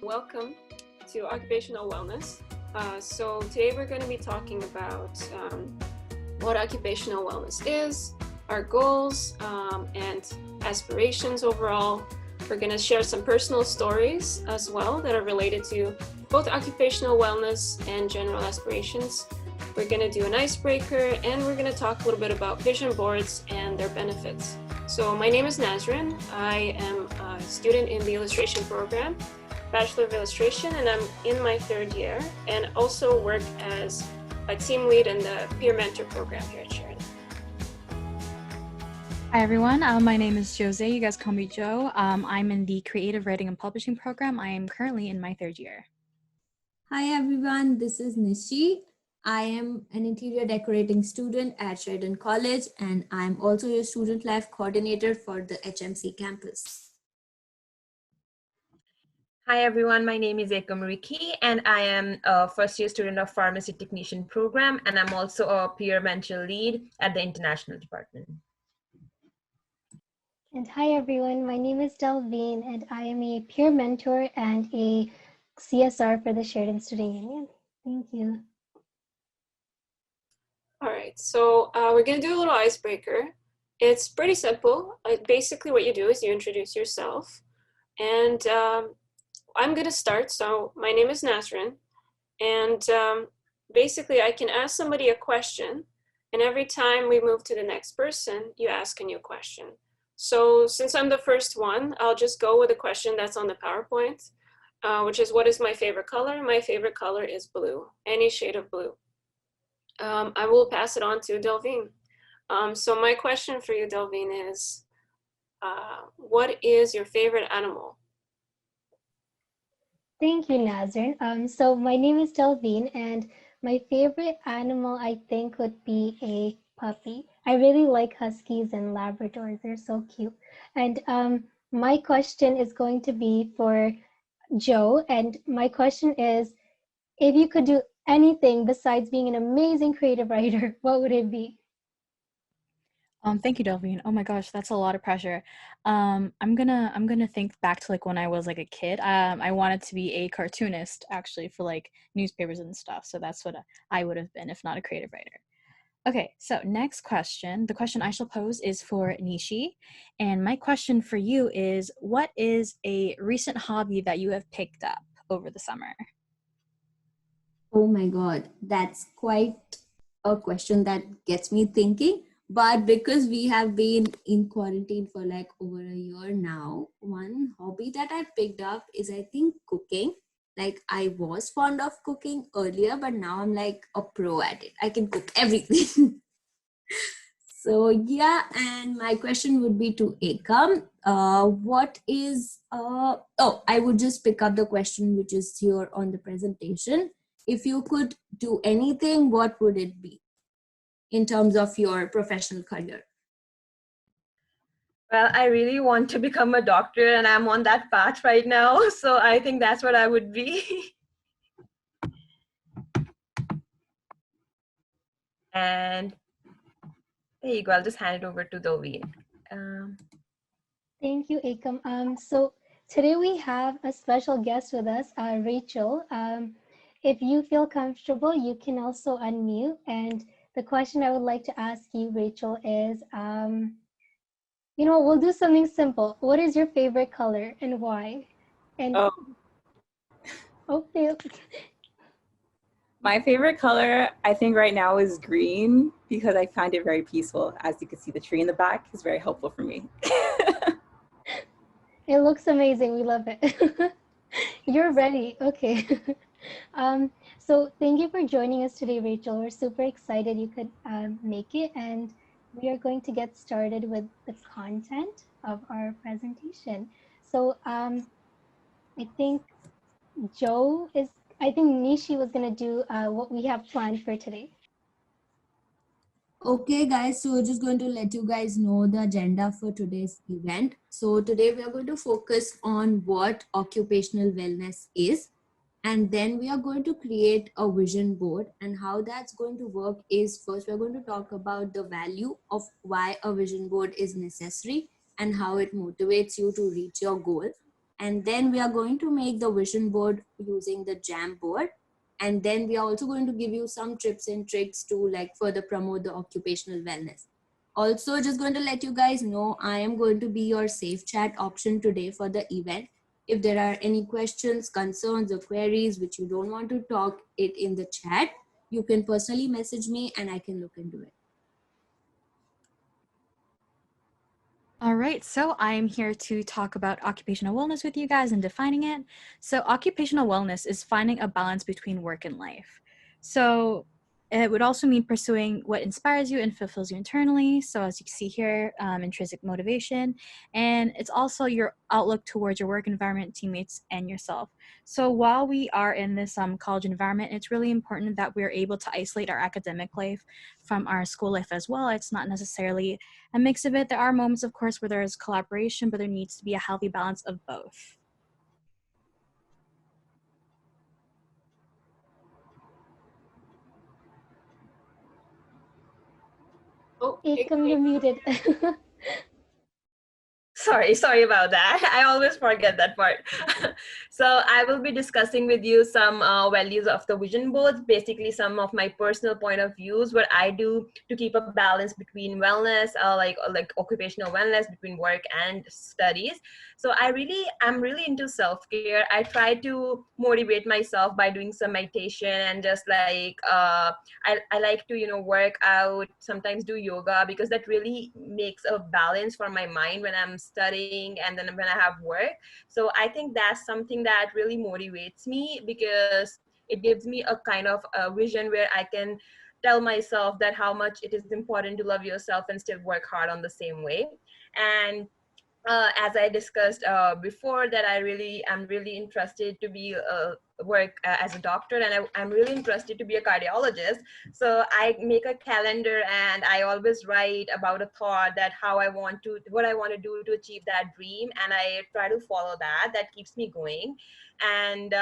Welcome to Occupational Wellness. So today we're going to be talking about what occupational wellness is, our goals, and aspirations overall. We're going to share some personal stories as well that are related to both occupational wellness and general aspirations. We're going to do an icebreaker, and we're going to talk a little bit about vision boards and their benefits. So my name is Nazrin. I am a student in the illustration program, Bachelor of Illustration, and I'm in my third year, and also work as a team lead in the peer mentor program here at Sheridan. Hi everyone, my name is Jose. You guys call me Joe. I'm in the creative writing and publishing program. I am currently in my third year. Hi everyone, this is Nishi. I am an interior decorating student at Sheridan College, and I'm also your student life coordinator for the HMC campus. Hi everyone, my name is Ekam Riki, and I am a first year student of Pharmacy Technician program, and I'm also a peer mentor lead at the International Department. And hi everyone, my name is Delvine, and I am a peer mentor and a CSR for the Sheridan Student Union. Thank you. All right, so we're going to do a little icebreaker. It's pretty simple. Basically what you do is you introduce yourself, and I'm going to start. So my name is Nasrin, and basically I can ask somebody a question, and every time we move to the next person, you ask a new question. So since I'm the first one, I'll just go with a question that's on the PowerPoint, which is, what is my favorite color? My favorite color is blue, any shade of blue. I will pass it on to Delvine. So my question for you, Delvine, is what is your favorite animal? Thank you, Nazrin. So my name is Delvine, and my favorite animal I think would be a puppy. I really like huskies and Labradors. They're so cute. And my question is going to be for Joe, and my question is, if you could do anything besides being an amazing creative writer, what would it be? Thank you, Delvine. Oh my gosh, that's a lot of pressure. I'm gonna think back to like when I was like a kid. I wanted to be a cartoonist actually for like newspapers and stuff. So that's what I would have been if not a creative writer. Okay, so next question. The question I shall pose is for Nishi, and my question for you is, what is a recent hobby that you have picked up over the summer? Oh my God, that's quite a question that gets me thinking. But because we have been in quarantine for like over a year now, one hobby that I picked up is, I think, cooking. Like, I was fond of cooking earlier, but now I'm like a pro at it. I can cook everything. So yeah, and my question would be to Ekam. I would just pick up the question which is here on the presentation. If you could do anything, what would it be in terms of your professional career? Well, I really want to become a doctor, and I'm on that path right now. So I think that's what I would be. And there you go. I'll just hand it over to Delvine. Thank you, Ekam. So today we have a special guest with us, Rachel. If you feel comfortable, you can also unmute. And the question I would like to ask you, Rachel, is, we'll do something simple. What is your favorite color and why? And okay. My favorite color, I think right now, is green because I find it very peaceful. As you can see, the tree in the back is very helpful for me. It looks amazing. We love it. You're ready. Okay. So thank you for joining us today, Rachel. We're super excited you could make it, and we are going to get started with the content of our presentation. So I think Nishi was going to do what we have planned for today. Okay guys, so we're just going to let you guys know the agenda for today's event. So today we are going to focus on what occupational wellness is, and then we are going to create a vision board. And how that's going to work is, first we're going to talk about the value of why a vision board is necessary and how it motivates you to reach your goal. And then we are going to make the vision board using the Jamboard. And then we are also going to give you some tips and tricks to like further promote the occupational wellness. Also, just going to let you guys know, I am going to be your safe chat option today for the event. If there are any questions, concerns, or queries which you don't want to talk it in the chat, you can personally message me and I can look into it. All right, so I'm here to talk about occupational wellness with you guys and defining it. So occupational wellness is finding a balance between work and life. So it would also mean pursuing what inspires you and fulfills you internally. So as you can see here, intrinsic motivation, and it's also your outlook towards your work environment, teammates, and yourself. So while we are in this college environment, it's really important that we're able to isolate our academic life from our school life as well. It's not necessarily a mix of it. There are moments, of course, where there is collaboration, but there needs to be a healthy balance of both. Oh, Ekam, you're muted. Sorry about that. I always forget that part. So I will be discussing with you some values of the vision boards, basically some of my personal point of views, what I do to keep a balance between wellness, like occupational wellness, between work and studies. So I'm really into self-care. I try to motivate myself by doing some meditation and just like, I like to, work out, sometimes do yoga, because that really makes a balance for my mind when I'm studying and then when I have work. So I think that's something that really motivates me, because it gives me a kind of a vision where I can tell myself that how much it is important to love yourself and still work hard on the same way. And as I discussed before, that I'm really interested to be work as a doctor, and I'm really interested to be a cardiologist. So I make a calendar and I always write about a thought that what I want to do to achieve that dream, and I try to follow that. That keeps me going. And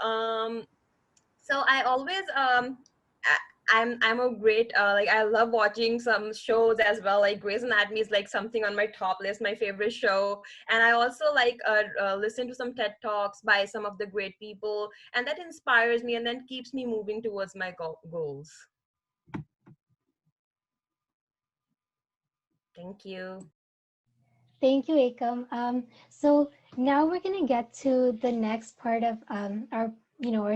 so I always I'm a great like I love watching some shows as well. Like Grey's Anatomy is like something on my top list, my favorite show. And I also like listen to some TED Talks by some of the great people, and that inspires me and then keeps me moving towards my goals. Thank you. Thank you, Ekam. So now we're going to get to the next part of our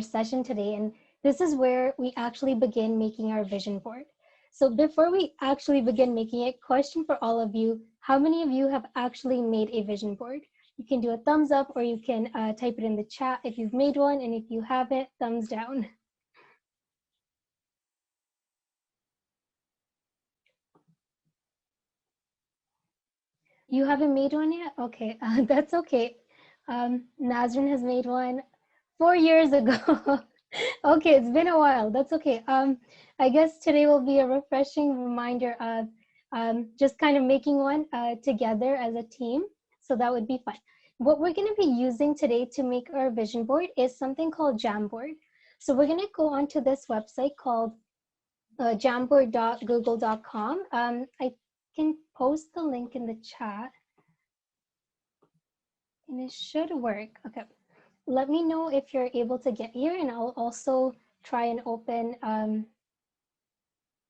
session today, and this is where we actually begin making our vision board. So before we actually begin making it, question for all of you: how many of you have actually made a vision board? You can do a thumbs up, or you can type it in the chat if you've made one, and if you haven't, thumbs down. You haven't made one yet? Okay, that's okay. Nazrin has made one 4 years ago. Okay, it's been a while. That's okay. I guess today will be a refreshing reminder of just kind of making one together as a team. So that would be fun. What we're going to be using today to make our vision board is something called Jamboard. So we're going to go onto this website called jamboard.google.com. I can post the link in the chat and it should work. Okay, let me know if you're able to get here, and I'll also try and open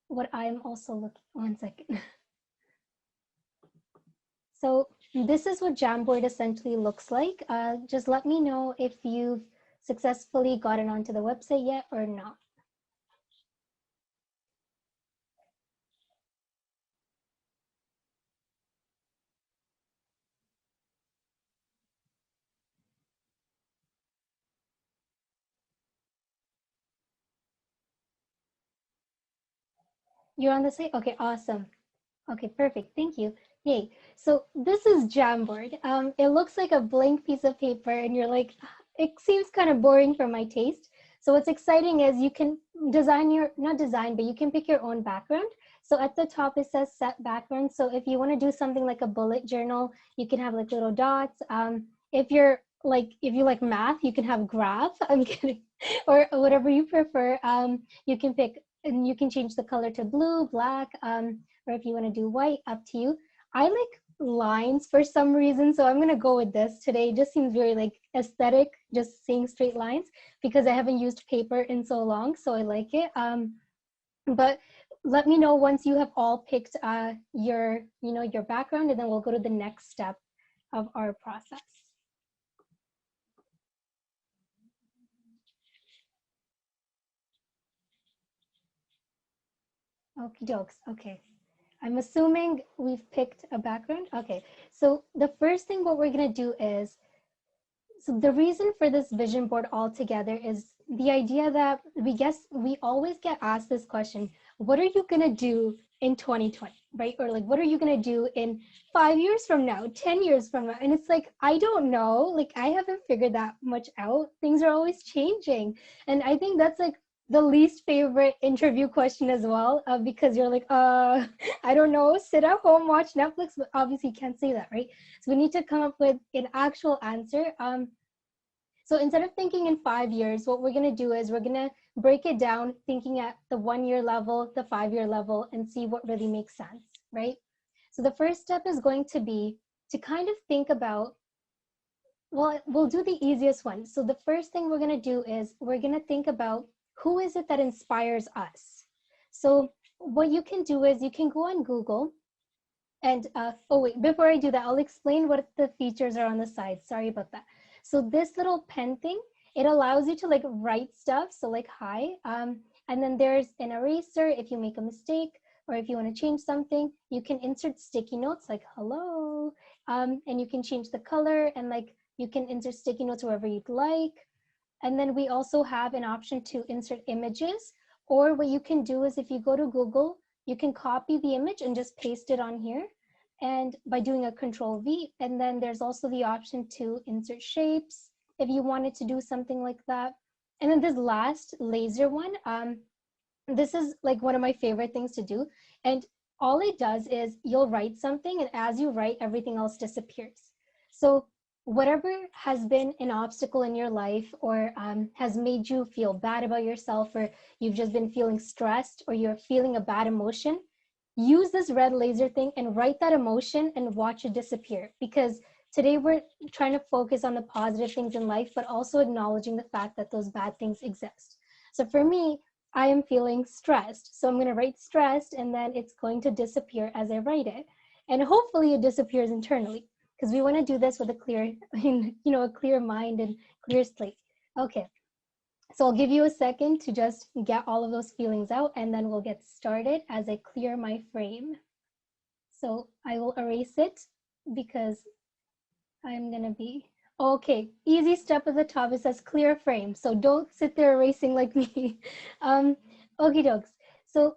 what I'm also looking. 1 second. So this is what Jamboard essentially looks like. Just let me know if you've successfully gotten onto the website yet or not. You're on the site? Okay, awesome. Okay, perfect. Thank you. Yay. So this is Jamboard. It looks like a blank piece of paper and you're like, it seems kind of boring for my taste. So what's exciting is you can design but you can pick your own background. So at the top it says set background. So if you want to do something like a bullet journal, you can have like little dots. If you like math, you can have graph. I'm kidding. Or whatever you prefer. You can pick, and you can change the color to blue, black, or if you want to do white, up to you. I like lines for some reason. So I'm gonna go with this today. It just seems very like aesthetic, just seeing straight lines because I haven't used paper in so long. So I like it. But let me know once you have all picked your, your background, and then we'll go to the next step of our process. Okie dokes. Okay. I'm assuming we've picked a background. Okay. So the first thing what we're going to do is, so the reason for this vision board altogether is the idea that we always get asked this question, what are you going to do in 2020, right? Or like, what are you going to do in 5 years from now, 10 years from now? And it's like, I don't know. Like, I haven't figured that much out. Things are always changing. And I think that's like the least favorite interview question as well, because you're like, I don't know, sit at home, watch Netflix, but obviously you can't say that, right? So we need to come up with an actual answer. So instead of thinking in 5 years, what we're going to do is we're going to break it down, thinking at the 1 year level, the 5 year level, and see what really makes sense, right? So the first step is going to be to kind of think about, well, we'll do the easiest one. So the first thing we're going to do is we're going to think about who is it that inspires us. So what you can do is you can go on Google and, oh wait, before I do that, I'll explain what the features are on the side. Sorry about that. So this little pen thing, it allows you to like write stuff. So like, hi, and then there's an eraser. If you make a mistake or if you want to change something, you can insert sticky notes like hello, and you can change the color, and like you can insert sticky notes wherever you'd like. And then we also have an option to insert images, or what you can do is if you go to Google, you can copy the image and just paste it on here, and by doing a Control V. And then there's also the option to insert shapes if you wanted to do something like that. And then this last laser one, this is like one of my favorite things to do. And all it does is you'll write something, and as you write, everything else disappears. So whatever has been an obstacle in your life, or has made you feel bad about yourself, or you've just been feeling stressed, or you're feeling a bad emotion, use this red laser thing and write that emotion and watch it disappear. Because today we're trying to focus on the positive things in life, but also acknowledging the fact that those bad things exist. So for me, I am feeling stressed. So I'm going to write stressed, and then it's going to disappear as I write it. And hopefully it disappears internally, because we want to do this with a clear, a clear mind and clear slate. Okay. So I'll give you a second to just get all of those feelings out, and then we'll get started as I clear my frame. So I will erase it because I'm gonna be, okay, easy step at the top, it says clear frame. So don't sit there erasing like me. Okie dokes. So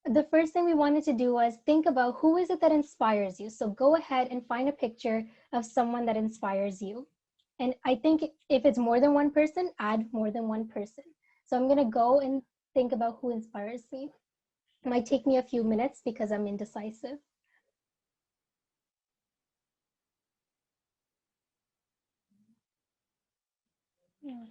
the first thing we wanted to do was think about who is it that inspires you. So go ahead and find a picture of someone that inspires you. And I think if it's more than one person, add more than one person. So I'm gonna go and think about who inspires me. It might take me a few minutes because I'm indecisive. Yeah.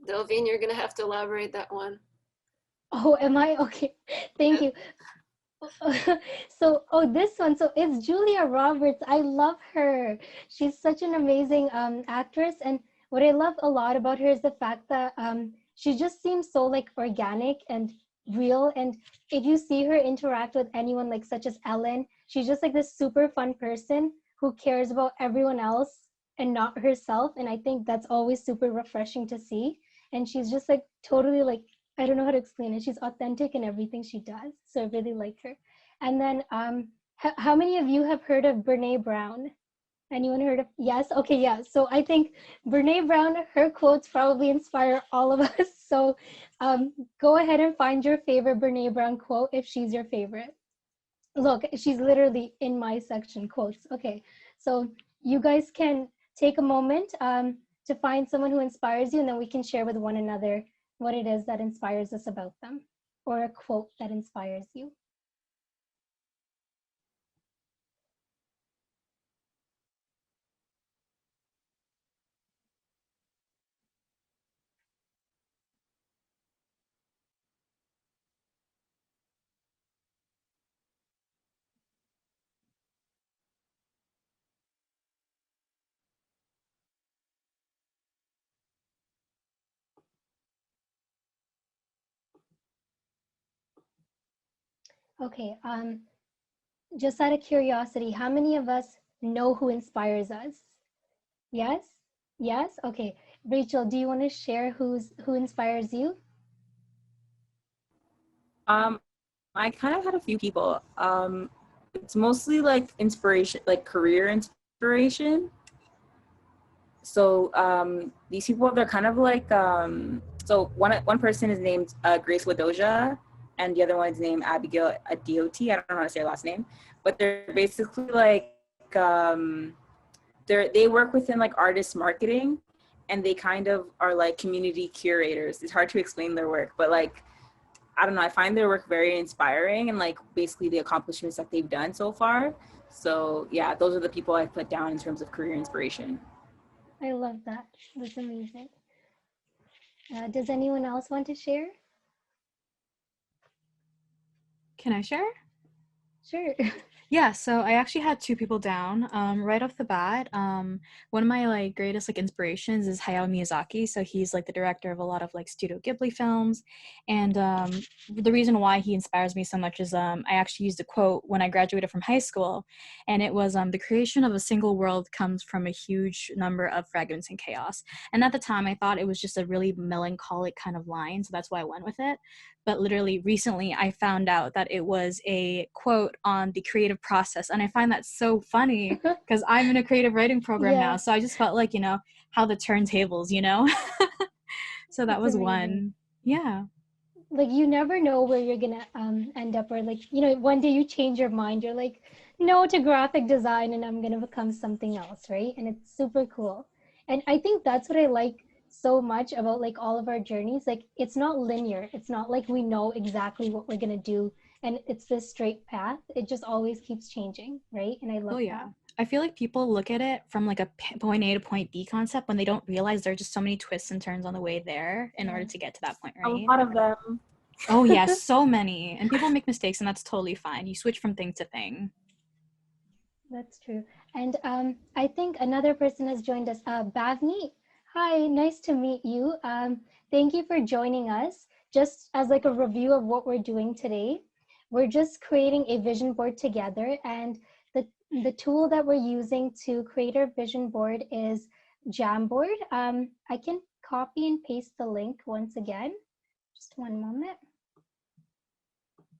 Delvine, you're gonna have to elaborate that one. Oh, am I? Okay, thank you. So, oh, this one. So it's Julia Roberts. I love her. She's such an amazing actress. And what I love a lot about her is the fact that she just seems so like organic and real. And if you see her interact with anyone, like such as Ellen, she's just like this super fun person who cares about everyone else and not herself. And I think that's always super refreshing to see. And she's just like totally like, I don't know how to explain it. She's authentic in everything she does. So I really like her. And then How many of you have heard of Brene Brown? Anyone heard of? Yes. Okay. Yeah. So I think Brene Brown, her quotes probably inspire all of us. So go ahead and find your favorite Brene Brown quote if she's your favorite. Look, she's literally in my section, quotes. Okay. So you guys can take a moment to find someone who inspires you, and then we can share with one another what it is that inspires us about them, or a quote that inspires you. Okay, just out of curiosity, how many of us know who inspires us? Yes? Yes? Okay. Rachel, do you want to share who inspires you? I kind of had a few people. It's mostly like inspiration, like career inspiration. So these people, they're kind of like, so one person is named Grace Wadoja, and the other one is named Abigail Adioti. I don't know how to say her last name, but they're basically like, they work within like artist marketing, and they kind of are like community curators. It's hard to explain their work, but like, I don't know, I find their work very inspiring, and like basically the accomplishments that they've done so far. So yeah, those are the people I put down in terms of career inspiration. I love that. That's amazing. Does anyone else want to share? Can I share? Sure. Yeah, so I actually had two people down right off the bat. One of my like greatest like inspirations is Hayao Miyazaki. So he's like the director of a lot of like Studio Ghibli films, and the reason why he inspires me so much is I actually used a quote when I graduated from high school, and it was the creation of a single world comes from a huge number of fragments and chaos. And at the time, I thought it was just a really melancholic kind of line, so that's why I went with it. But literally recently I found out that it was a quote on the creative process. And I find that so funny because I'm in a creative writing program Yeah. now. So I just felt like, how the turntables, So that That's was amazing. one. Yeah. Like you never know where you're gonna end up, or like, one day you change your mind. You're like, no to graphic design and I'm gonna become something else, right? And it's super cool. And I think that's what I like so much about like all of our journeys. Like it's not linear. It's not like we know exactly what we're gonna do and it's this straight path. It just always keeps changing, right? And I love Oh, yeah. that. I feel like people look at it from like a point A to point B concept when they don't realize there are just so many twists and turns on the way there in order to get to that point, A right? lot of them. Oh, yes, so many. And people make mistakes, and that's totally fine. You switch from thing to thing. That's true. And I think another person has joined us. Bhavni, hi, nice to meet you. Thank you for joining us. Just as like a review of what we're doing today, we're just creating a vision board together. And the tool that we're using to create our vision board is Jamboard. I can copy and paste the link once again. Just one moment.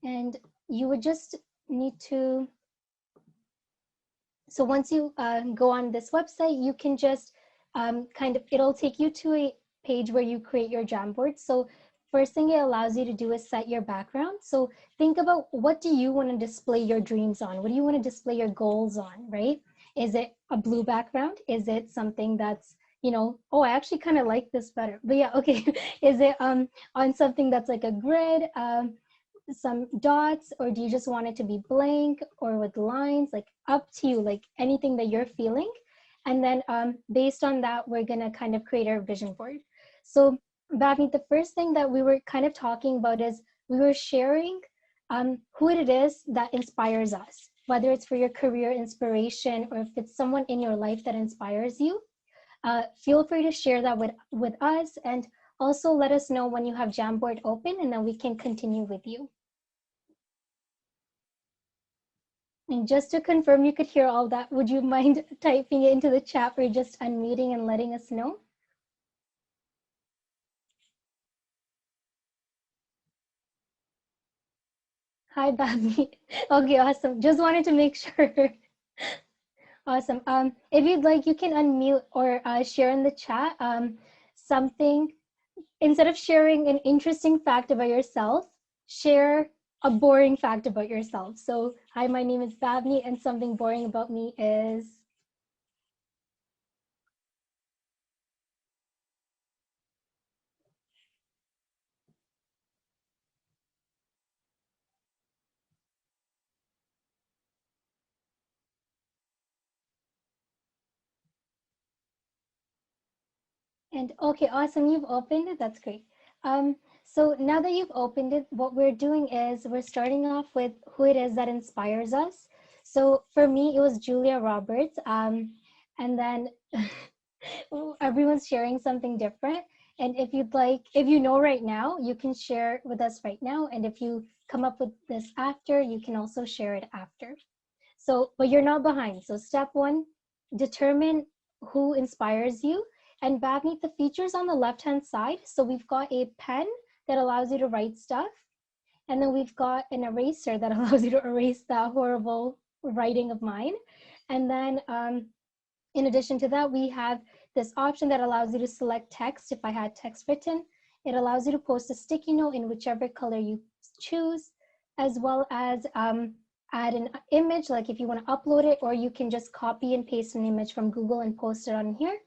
And you would just need to, so once you go on this website, you can just it'll take you to a page where you create your Jamboard. So first thing it allows you to do is set your background. So think about, what do you want to display your dreams on? What do you want to display your goals on, right? Is it a blue background? Is it something that's, oh, I actually kind of like this better. But yeah, okay. Is it on something that's like a grid? Some dots, or do you just want it to be blank or with lines? Like up to you, like anything that you're feeling. And then based on that, we're gonna kind of create our vision board. So Bhavni, the first thing that we were kind of talking about is we were sharing who it is that inspires us, whether it's for your career inspiration or if it's someone in your life that inspires you. Feel free to share that with us, and also let us know when you have Jamboard open, and then we can continue with you. And just to confirm you could hear all that, would you mind typing it into the chat or just unmuting and letting us know? Hi, Babby. Okay, awesome. Just wanted to make sure. Awesome. If you'd like, you can unmute or share in the chat something. Instead of sharing an interesting fact about yourself, share a boring fact about yourself. So, hi, my name is Babni, and something boring about me is. And okay, awesome. You've opened it. That's great. So now that you've opened it, what we're doing is we're starting off with who it is that inspires us. So for me, it was Julia Roberts. And then everyone's sharing something different. And if you'd like, if you know right now, you can share with us right now. And if you come up with this after, you can also share it after. So, but you're not behind. So step one, determine who inspires you. And beneath the features on the left-hand side, so we've got a pen that allows you to write stuff. And then we've got an eraser that allows you to erase that horrible writing of mine. And then in addition to that, we have this option that allows you to select text. If I had text written, it allows you to post a sticky note in whichever color you choose, as well as add an image, like if you want to upload it, or you can just copy and paste an image from Google and post it on here.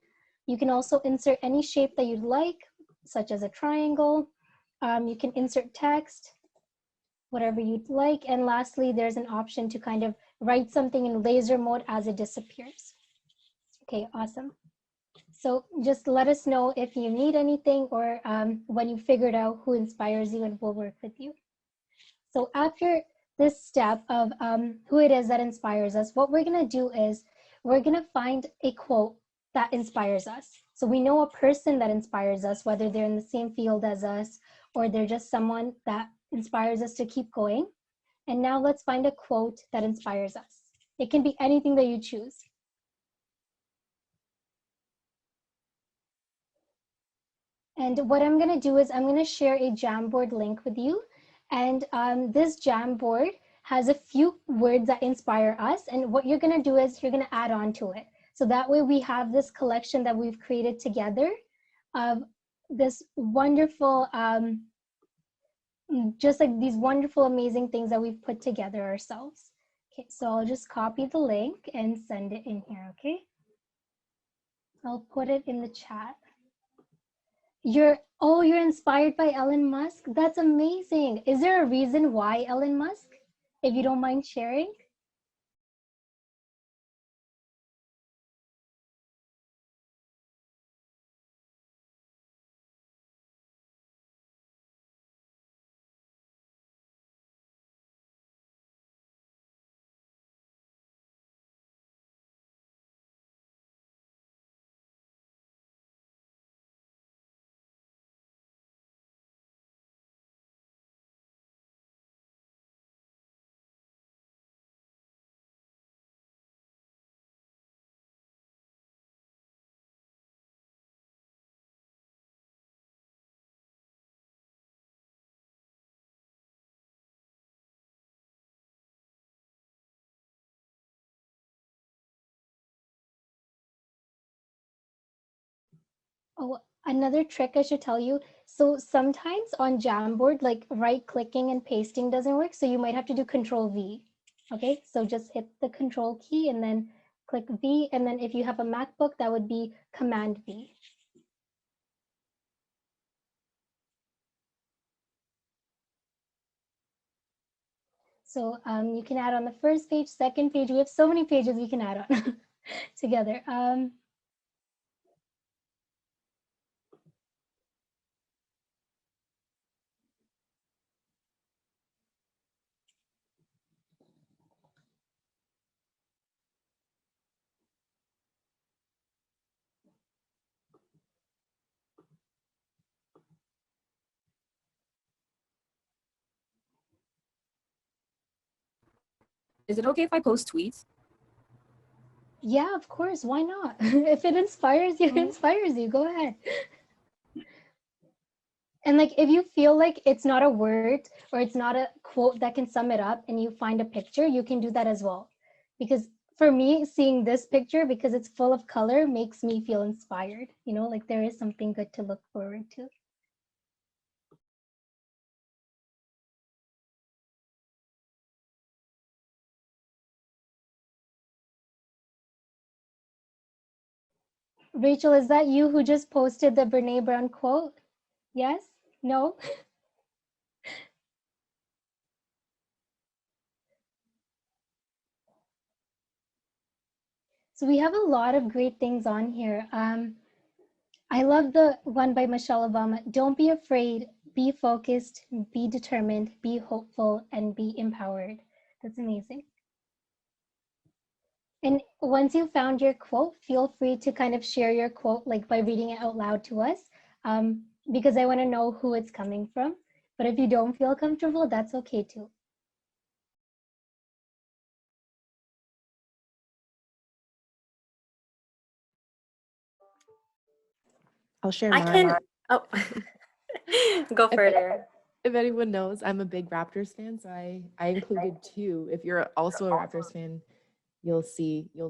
You can also insert any shape that you'd like, such as a triangle. You can insert text, whatever you'd like. And lastly, there's an option to kind of write something in laser mode as it disappears. Okay, awesome. So just let us know if you need anything or when you figured out who inspires you, and we'll work with you. So after this step of who it is that inspires us, what we're gonna do is we're gonna find a quote that inspires us. So we know a person that inspires us, whether they're in the same field as us or they're just someone that inspires us to keep going. And now let's find a quote that inspires us. It can be anything that you choose. And what I'm gonna do is I'm gonna share a Jamboard link with you. And this Jamboard has a few words that inspire us. And what you're gonna do is you're gonna add on to it. So that way we have this collection that we've created together of this wonderful, just like these wonderful, amazing things that we've put together ourselves. Okay, so I'll just copy the link and send it in here, okay? I'll put it in the chat. You're inspired by Elon Musk? That's amazing. Is there a reason why Elon Musk, if you don't mind sharing? Oh, another trick I should tell you. So sometimes on Jamboard, like right clicking and pasting doesn't work. So you might have to do Control V. Okay, so just hit the Control key and then click V. And then if you have a MacBook, that would be Command V. So you can add on the first page, second page. We have so many pages we can add on together. Is it okay if I post tweets? Yeah, of course. Why not? If it inspires you, it inspires you. Go ahead. And like, if you feel like it's not a word or it's not a quote that can sum it up and you find a picture, you can do that as well. Because for me, seeing this picture, because it's full of color, makes me feel inspired. You know, like there is something good to look forward to. Rachel, is that you who just posted the Brene Brown quote? Yes? No? So we have a lot of great things on here. I love the one by Michelle Obama. Don't be afraid, be focused, be determined, be hopeful, and be empowered. That's amazing. And once you found your quote, feel free to kind of share your quote, like by reading it out loud to us, because I want to know who it's coming from. But if you don't feel comfortable, that's okay too. I'll share I mine. can. Oh, go If, further. if anyone knows, I'm a big Raptors fan, so I included two. If you're also a Raptors fan, you'll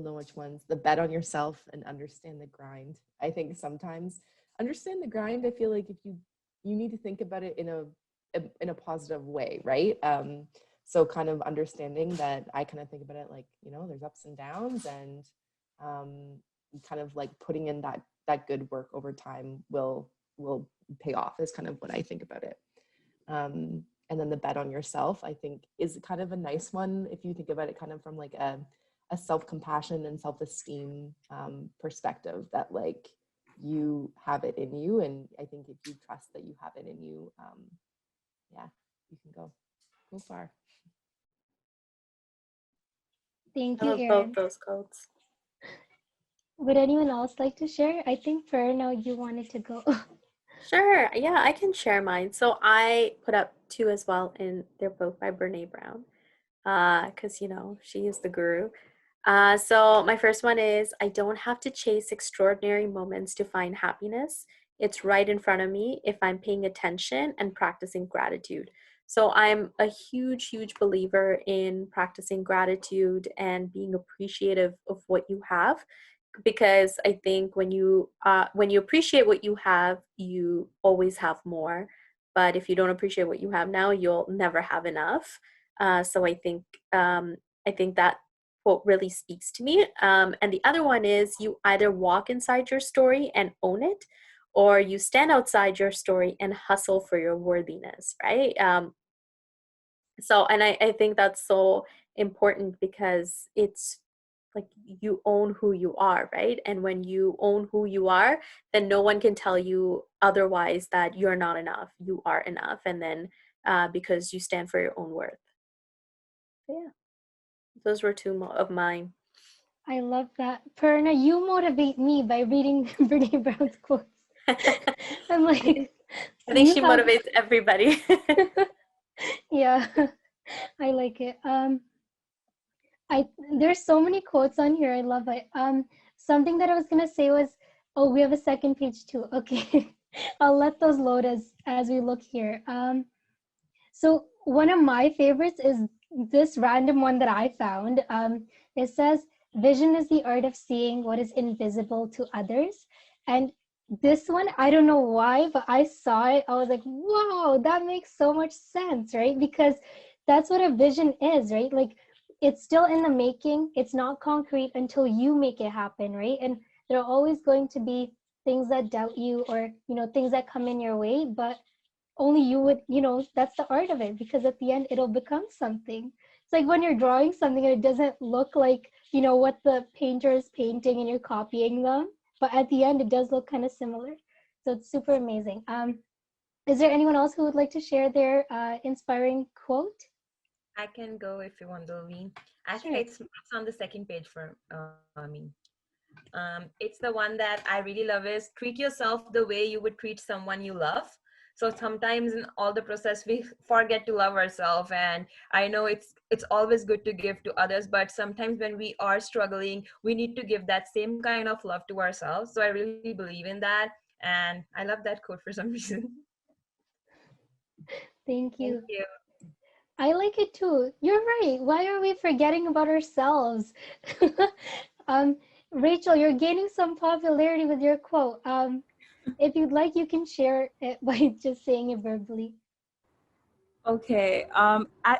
know which ones. The bet on yourself and understand the grind. I think sometimes understand the grind. I feel like if you need to think about it in a positive way, right? So kind of understanding that I kind of think about it like, there's ups and downs, and kind of like putting in that good work over time will pay off is kind of what I think about it. And then the bet on yourself, I think, is kind of a nice one if you think about it kind of from like a self-compassion and self-esteem perspective, that like you have it in you, and I think if you trust that you have it in you, yeah, you can go far. Thank I you, love Erin. both those quotes. Would anyone else like to share? I think Perna, you wanted to go. Sure. Yeah, I can share mine. So I put up two as well, and they're both by Brene Brown. Because she is the guru. So my first one is, I don't have to chase extraordinary moments to find happiness. It's right in front of me if I'm paying attention and practicing gratitude. So I'm a huge, huge believer in practicing gratitude and being appreciative of what you have, because I think when you appreciate what you have, you always have more. But if you don't appreciate what you have now, you'll never have enough. So I think that quote really speaks to me. And the other one is, you either walk inside your story and own it, or you stand outside your story and hustle for your worthiness, right? And I think that's so important, because it's like you own who you are, right? And when you own who you are, then no one can tell you otherwise that you're not enough. You are enough. And then because you stand for your own worth. So yeah, those were two of mine. I love that. Perna, you motivate me by reading Brene Brown's quotes. I'm like, I think you she have... motivates everybody. Yeah, I like it. There's so many quotes on here. I love it. Something that I was gonna say was, oh, we have a second page too. Okay, I'll let those load as we look here. So one of my favorites is this random one that I found. It says, vision is the art of seeing what is invisible to others. And this one, I don't know why, but I saw it. I was like, wow, that makes so much sense, right? Because that's what a vision is, right? Like, it's still in the making. It's not concrete until you make it happen, right? And there are always going to be things that doubt you, or, things that come in your way, but only you would, that's the art of it, because at the end it'll become something. It's like when you're drawing something and it doesn't look like, what the painter is painting and you're copying them, but at the end it does look kind of similar. So it's super amazing. Is there anyone else who would like to share their inspiring quote? I can go if you want, Dolby. Actually, Sure. it's on the second page for me. It's the one that I really love, is treat yourself the way you would treat someone you love. So sometimes in all the process, we forget to love ourselves. And I know it's always good to give to others, but sometimes when we are struggling, we need to give that same kind of love to ourselves. So I really believe in that. And I love that quote for some reason. Thank Thank you. you. I like it too. You're right. Why are we forgetting about ourselves? um, Rachel, you're gaining some popularity with your quote. If you'd like, you can share it by just saying it verbally. Okay,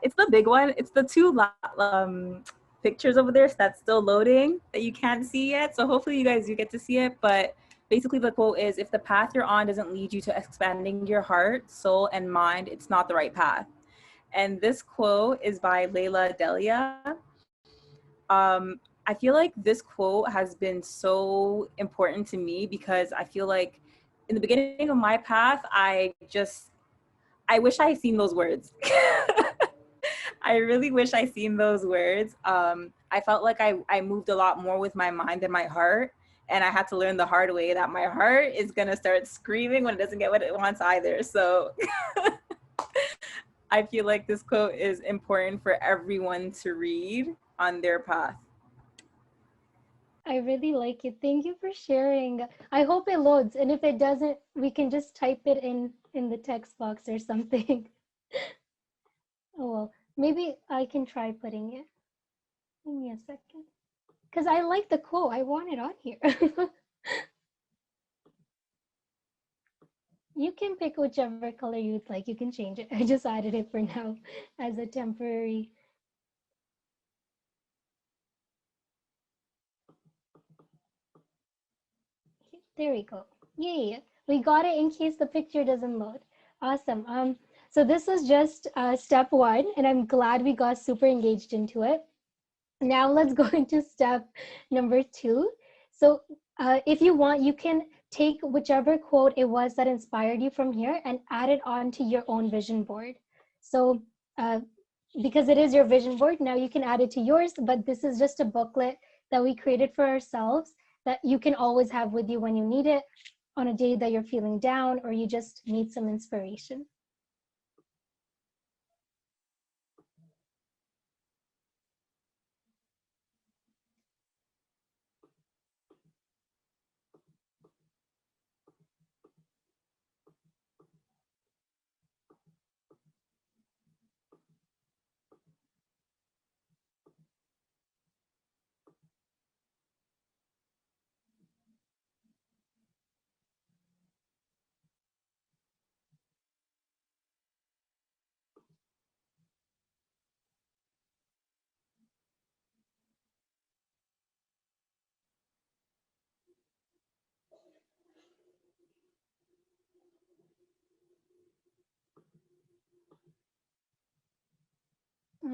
it's the big one. It's the two pictures over there that's still loading that you can't see yet. So hopefully you guys do get to see it. But basically the quote is, if the path you're on doesn't lead you to expanding your heart, soul, and mind, it's not the right path. And this quote is by Layla Delia. I feel like this quote has been so important to me because I feel like in the beginning of my path, I wish I had seen those words. I really wish I seen those words. I felt like I moved a lot more with my mind than my heart. And I had to learn the hard way that my heart is going to start screaming when it doesn't get what it wants either. So I feel like this quote is important for everyone to read on their path. I really like it. Thank you for sharing. I hope it loads, and if it doesn't, we can just type it in the text box or something. Oh well, maybe I can try putting it. Give me a second. Because I like the quote. I want it on here. You can pick whichever color you'd like. You can change it. I just added it for now as a temporary. There we go. Yay. We got it in case the picture doesn't load. Awesome. So this is just step one, and I'm glad we got super engaged into it. Now let's go into step number two. So if you want, you can take whichever quote it was that inspired you from here and add it onto your own vision board. So because it is your vision board, now you can add it to yours, but this is just a booklet that we created for ourselves that you can always have with you when you need it on a day that you're feeling down or you just need some inspiration.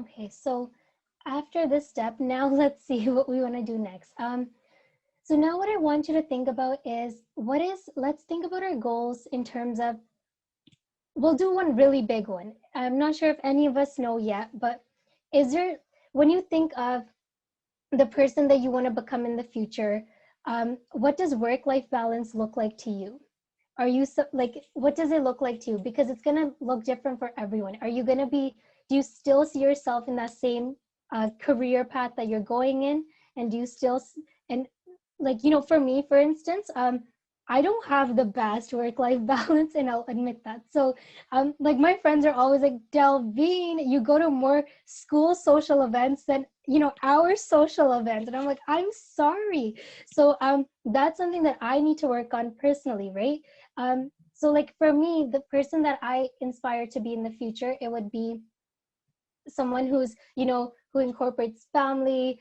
Okay, so after this step, now let's see what we want to do next. So now what I want you to think about is let's think about our goals in terms of, we'll do one really big one. I'm not sure if any of us know yet, but when you think of the person that you want to become in the future, what does work-life balance look like to you? Are you what does it look like to you? Because it's going to look different for everyone. Do you still see yourself in that same career path that you're going in? And do you still, and for me, for instance, I don't have the best work-life balance, and I'll admit that. So my friends are always like, Delvine, you go to more school social events than our social events. And I'm like, I'm sorry. So that's something that I need to work on personally, right? So for me, the person that I inspire to be in the future, it would be someone who's who incorporates family,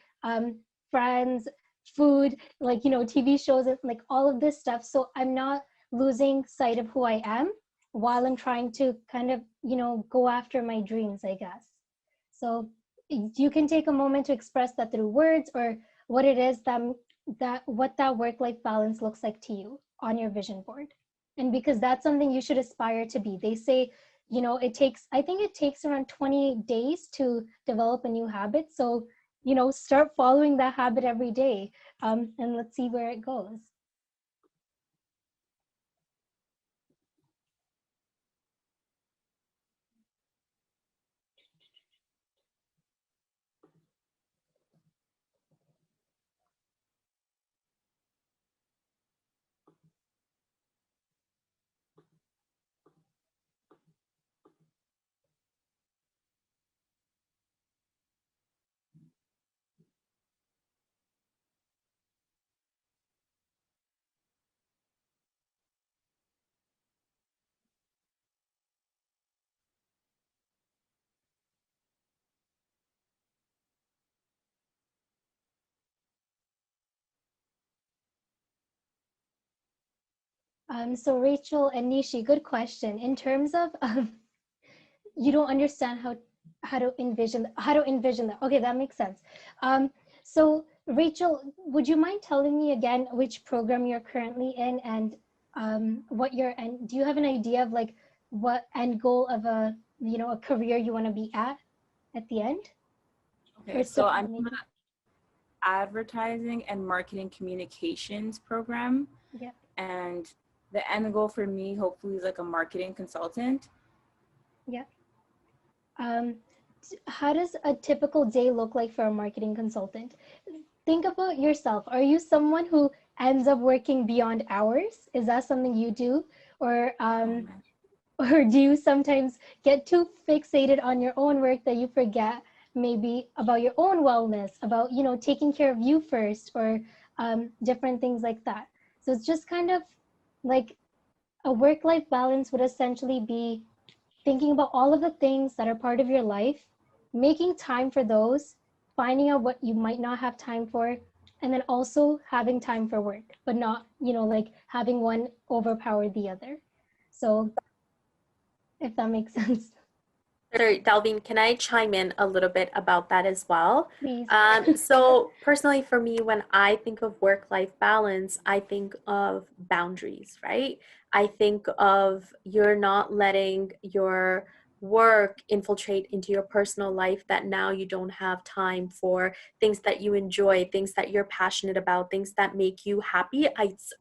friends, food, TV shows, and all of this stuff, so I'm not losing sight of who I am while I'm trying to kind of go after my dreams, I guess. So you can take a moment to express that through words, or what it is what that work-life balance looks like to you on your vision board. And because that's something you should aspire to be. They say I think it takes around 20 days to develop a new habit. So start following that habit every day, and let's see where it goes. So Rachel and Nishi, good question. In terms of you don't understand how to envision that. Okay, that makes sense. So Rachel, would you mind telling me again which program you're currently in, and what your, and do you have an idea of like what end goal of a a career you want to be at the end? Okay, so I'm in the advertising and marketing communications program. Yeah. And the end goal for me, hopefully, is like a marketing consultant. Yeah. How does a typical day look like for a marketing consultant? Think about yourself. Are you someone who ends up working beyond hours? Is that something you do? Or or do you sometimes get too fixated on your own work that you forget maybe about your own wellness, about taking care of you first, or different things like that? So it's just kind of like a work-life balance would essentially be thinking about all of the things that are part of your life, making time for those, finding out what you might not have time for, and then also having time for work, but not, like having one overpower the other. So if that makes sense. Sorry, Dalvin, can I chime in a little bit about that as well? Please. So personally for me, when I think of work-life balance, I think of boundaries, right? I think of you're not letting your work infiltrate into your personal life, that now you don't have time for things that you enjoy, things that you're passionate about, things that make you happy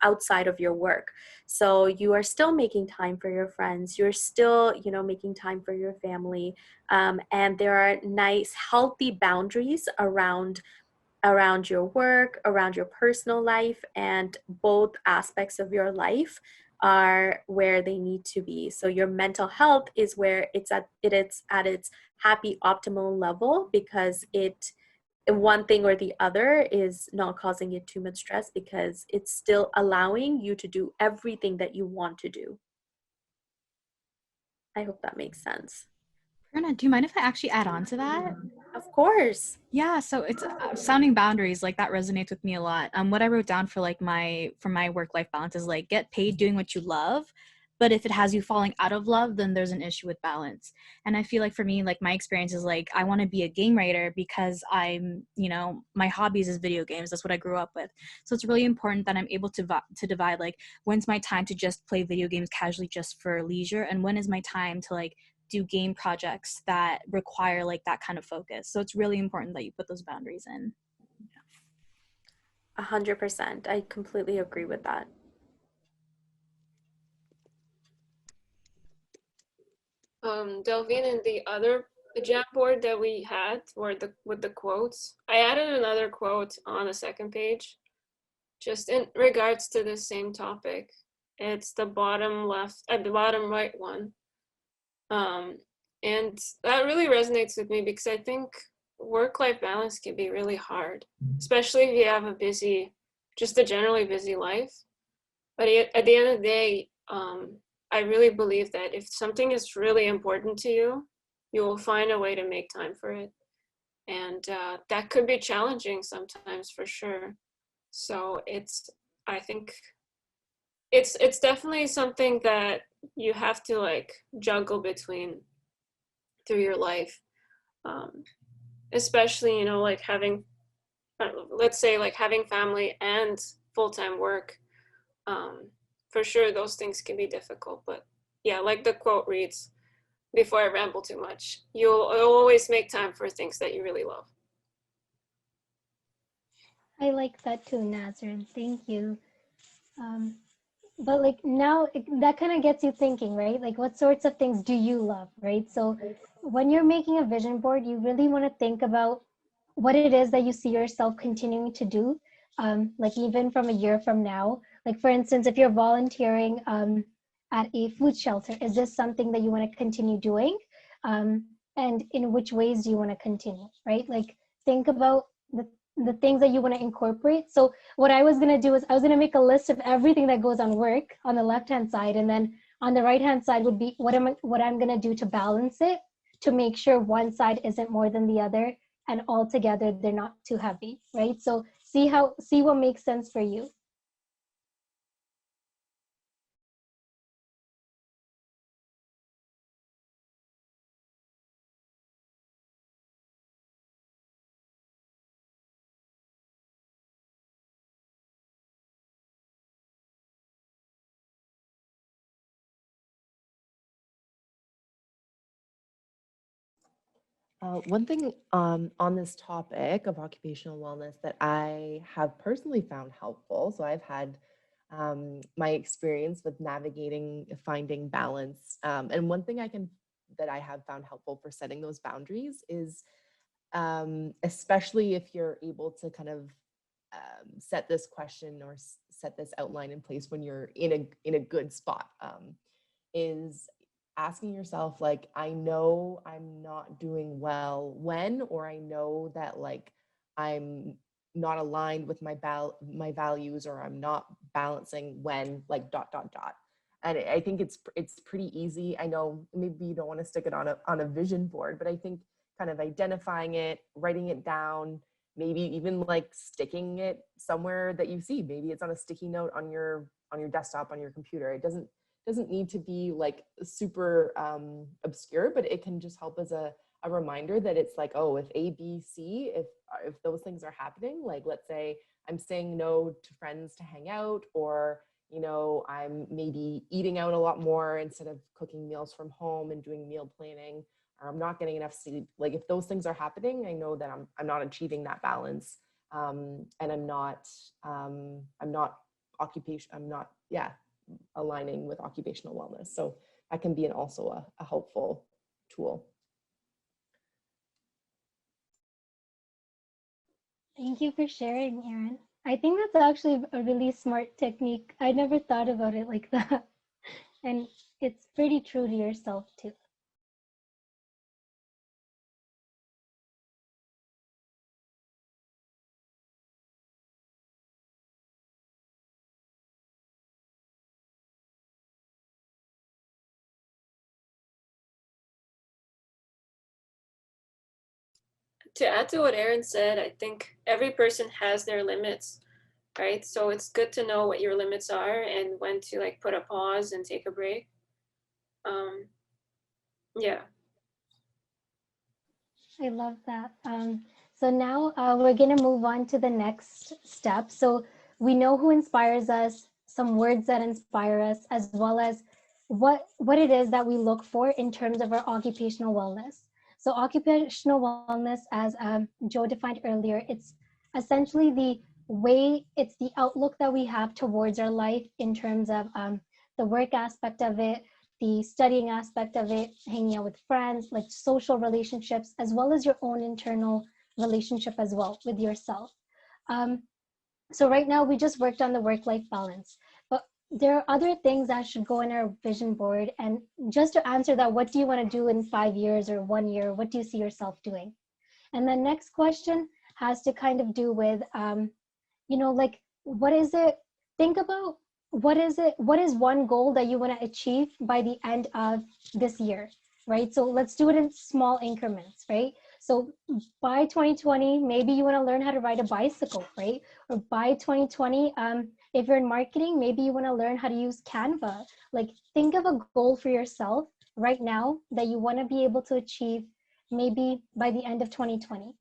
outside of your work. So you are still making time for your friends, you're still making time for your family, and there are nice healthy boundaries around your work, around your personal life, and both aspects of your life are where they need to be. So your mental health is where it's at its happy optimal level, because one thing or the other is not causing you too much stress, because it's still allowing you to do everything that you want to do. I hope that makes sense. Prerna, do you mind if I actually add on to that? Of course. Yeah, so it's sounding boundaries, like that resonates with me a lot. What I wrote down for like my work-life balance is like get paid doing what you love, but if it has you falling out of love, then there's an issue with balance. And I feel like for me, like my experience is like I want to be a game writer because I'm, my hobbies is video games. That's what I grew up with. So it's really important that I'm able to divide like when's my time to just play video games casually just for leisure, and when is my time to like do game projects that require like that kind of focus. So it's really important that you put those boundaries in. 100%. I completely agree with that. Delvin, and the other Jamboard that we had with the quotes, I added another quote on the second page, just in regards to the same topic. It's the bottom left, the bottom right one. And that really resonates with me because I think work-life balance can be really hard, especially if you have just a generally busy life. But at the end of the day, I really believe that if something is really important to you, you will find a way to make time for it. And that could be challenging sometimes, for sure. So I think it's definitely something that you have to like juggle between through your life, especially like having, let's say, like having family and full-time work. For sure those things can be difficult, but yeah, like the quote reads, before I ramble too much, you'll always make time for things that you really love. I like that too, Nazrin. Thank you. But like now that kind of gets you thinking, right? Like what sorts of things do you love, right? So when you're making a vision board, you really want to think about what it is that you see yourself continuing to do, like even from a year from now. Like for instance, if you're volunteering at a food shelter, is this something that you want to continue doing? And in which ways do you want to continue, right? Like think about the things that you want to incorporate. So what I was going to do is I was going to make a list of everything that goes on work on the left hand side, and then on the right hand side would be what I'm going to do to balance it, to make sure one side isn't more than the other, and all together they're not too heavy, right? So see what makes sense for you. One thing on this topic of occupational wellness that I have personally found helpful. So I've had my experience with navigating, finding balance. And one thing that I have found helpful for setting those boundaries is, especially if you're able to kind of set this question or set this outline in place when you're in a good spot, is asking yourself, like, I know I'm not doing well when, or I know that, like, I'm not aligned with my values, or I'm not balancing when, like, dot dot dot. And I think it's pretty easy. I know maybe you don't want to stick it on a vision board, but I think kind of identifying it, writing it down, maybe even like sticking it somewhere that you see. Maybe it's on a sticky note on your desktop, on your computer. It doesn't need to be like super obscure, but it can just help as a reminder that it's like, oh, if A, B, C, if those things are happening, like, let's say I'm saying no to friends to hang out, or, you know, I'm maybe eating out a lot more instead of cooking meals from home and doing meal planning, or I'm not getting enough sleep. Like, if those things are happening, I know that I'm not achieving that balance, and I'm not aligning with occupational wellness. So that can be also a helpful tool. Thank you for sharing, Erin. I think that's actually a really smart technique. I never thought about it like that. And it's pretty true to yourself too. To add to what Erin said, I think every person has their limits, right? So it's good to know what your limits are and when to like put a pause and take a break. Yeah. I love that. So now we're going to move on to the next step. So we know who inspires us, some words that inspire us, as well as what it is that we look for in terms of our occupational wellness. So occupational wellness, as Joe defined earlier, it's essentially it's the outlook that we have towards our life in terms of the work aspect of it, the studying aspect of it, hanging out with friends, like social relationships, as well as your own internal relationship as well with yourself. So right now we just worked on the work-life balance, but there are other things that should go in our vision board. And just to answer that, what do you want to do in 5 years or 1 year? What do you see yourself doing? And the next question has to kind of do with, like, what is it? Think about what is one goal that you want to achieve by the end of this year, right? So let's do it in small increments, right? So by 2020, maybe you want to learn how to ride a bicycle, right? Or by 2020, if you're in marketing, maybe you want to learn how to use Canva. Like, think of a goal for yourself right now that you want to be able to achieve maybe by the end of 2020.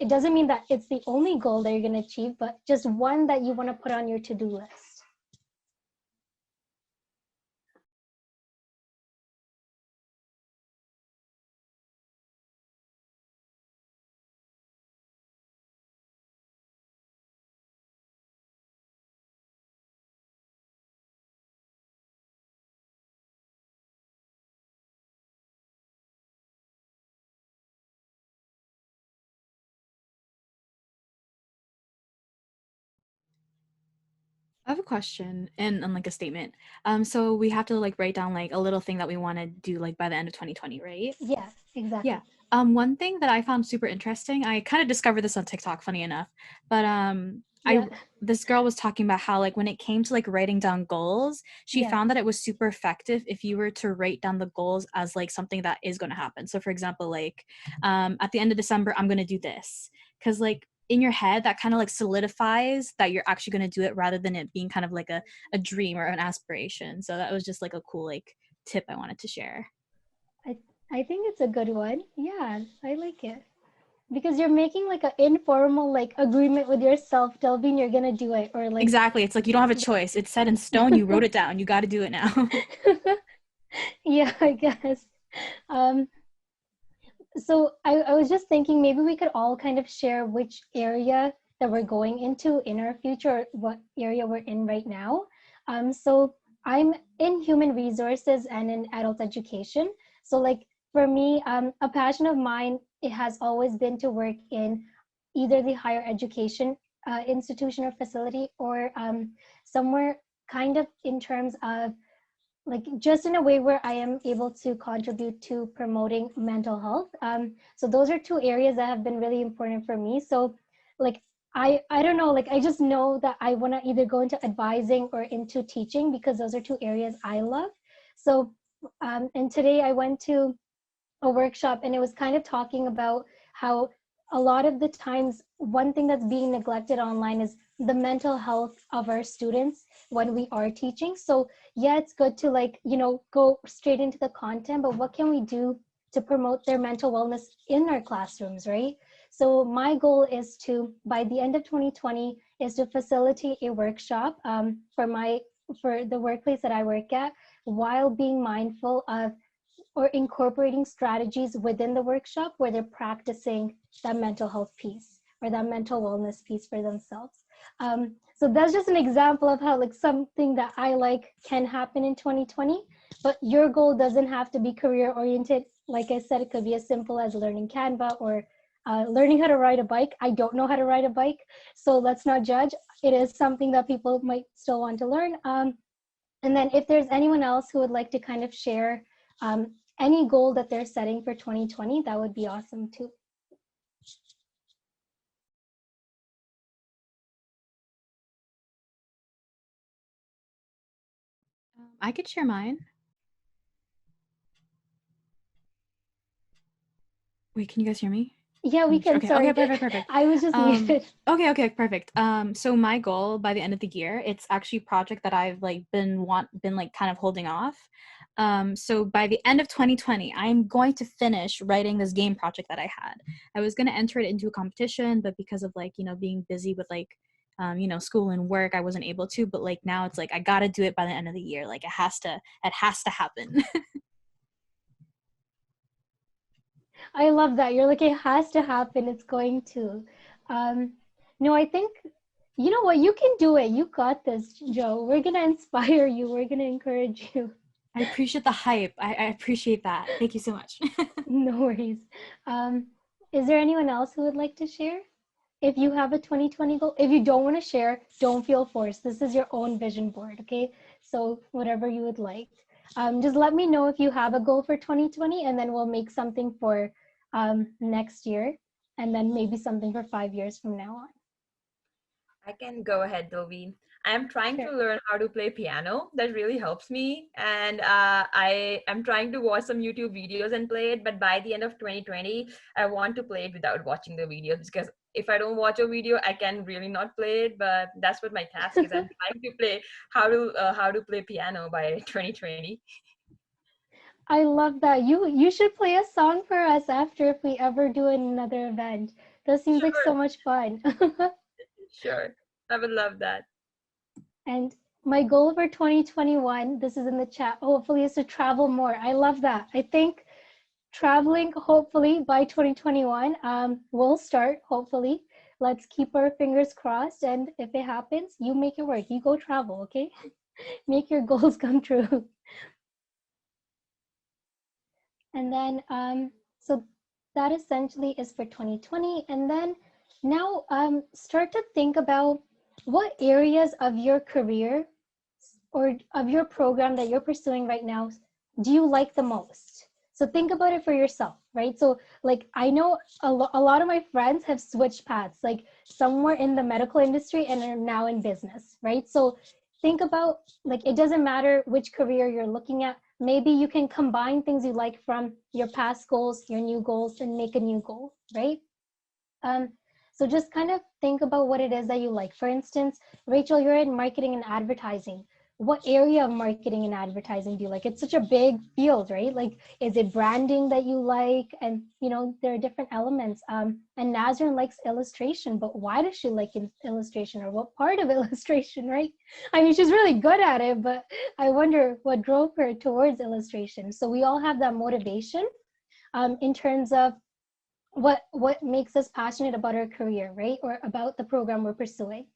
It doesn't mean that it's the only goal that you're going to achieve, but just one that you want to put on your to-do list. I have a question and like a statement. So we have to like write down like a little thing that we want to do like by the end of 2020, right? Yeah, exactly. Yeah. One thing that I found super interesting, I kind of discovered this on TikTok, funny enough, but this girl was talking about how like when it came to like writing down goals, she found that it was super effective if you were to write down the goals as like something that is going to happen. So for example, like at the end of December, I'm going to do this, because like in your head that kind of like solidifies that you're actually going to do it rather than it being kind of like a dream or an aspiration. So that was just like a cool like tip I wanted to share. I think it's a good one. Yeah, I like it. Because you're making like an informal like agreement with yourself, Delvin, you're gonna do it, or like exactly. It's like you don't have a choice. It's set in stone. You wrote it down. You got to do it now. Yeah, I guess. So I was just thinking maybe we could all kind of share which area that we're going into in our future, or what area we're in right now. So I'm in human resources and in adult education. So like for me, a passion of mine, it has always been to work in either the higher education institution or facility, or somewhere kind of in terms of like just in a way where I am able to contribute to promoting mental health. So those are two areas that have been really important for me. So like I don't know, like I just know that I want to either go into advising or into teaching, because those are two areas I love. So and today I went to a workshop, and it was kind of talking about how a lot of the times one thing that's being neglected online is the mental health of our students when we are teaching. So yeah, it's good to like, you know, go straight into the content, but what can we do to promote their mental wellness in our classrooms, right? So my goal is to, by the end of 2020, is to facilitate a workshop for the workplace that I work at, while being mindful of or incorporating strategies within the workshop where they're practicing that mental health piece or that mental wellness piece for themselves. So that's just an example of how like something that I like can happen in 2020, but your goal doesn't have to be career oriented. Like I said, it could be as simple as learning Canva or learning how to ride a bike. I don't know how to ride a bike, so let's not judge. It is something that people might still want to learn. And then if there's anyone else who would like to kind of share any goal that they're setting for 2020, that would be awesome too. I could share mine. Wait, can you guys hear me? Yeah, we can. Okay, Sorry. okay, perfect. I was just muted. Okay, perfect. So my goal by the end of the year, it's actually a project that I've like been like kind of holding off. So by the end of 2020, I'm going to finish writing this game project that I had. I was going to enter it into a competition, but because of like, you know, being busy with like, you know, school and work, I wasn't able to. But like now it's like I got to do it by the end of the year. Like it has to happen. I love that. You're like, it has to happen. It's going to. No, I think, you know what? You can do it. You got this, Joe. We're going to inspire you. We're going to encourage you. I appreciate the hype. I appreciate that. Thank you so much. No worries. Is there anyone else who would like to share? If you have a 2020 goal, if you don't want to share, don't feel forced. This is your own vision board, okay? So whatever you would like. Just let me know if you have a goal for 2020, and then we'll make something for next year, and then maybe something for 5 years from now on. I can go ahead, Doveen. I'm trying Sure. to learn how to play piano. That really helps me. And I am trying to watch some YouTube videos and play it. But by the end of 2020, I want to play it without watching the videos, because if I don't watch a video, I can really not play it. But that's what my task is. I'm trying to play how to play piano by 2020. I love that. You should play a song for us after if we ever do another event. That seems like so much fun. Sure. I would love that. And my goal for 2021, this is in the chat, hopefully, is to travel more. I love that. I think traveling, hopefully, by 2021, will start, hopefully. Let's keep our fingers crossed. And if it happens, you make it work. You go travel, okay? Make your goals come true. And then, so that essentially is for 2020. And then now start to think about what areas of your career or of your program that you're pursuing right now do you like the most? So think about it for yourself, right? So like I know a lot of my friends have switched paths, like somewhere in the medical industry and are now in business, right? So think about, like, it doesn't matter which career you're looking at. Maybe you can combine things you like from your past goals, your new goals, and make a new goal, right? So just kind of think about what it is that you like. For instance, Rachel, you're in marketing and advertising. What area of marketing and advertising do you like? It's such a big field, right? Like, is it branding that you like? And, you know, there are different elements. And Nazrin likes illustration, but why does she like illustration, or what part of illustration, right? I mean, she's really good at it, but I wonder what drove her towards illustration. So we all have that motivation in terms of what makes us passionate about our career, right? Or about the program we're pursuing.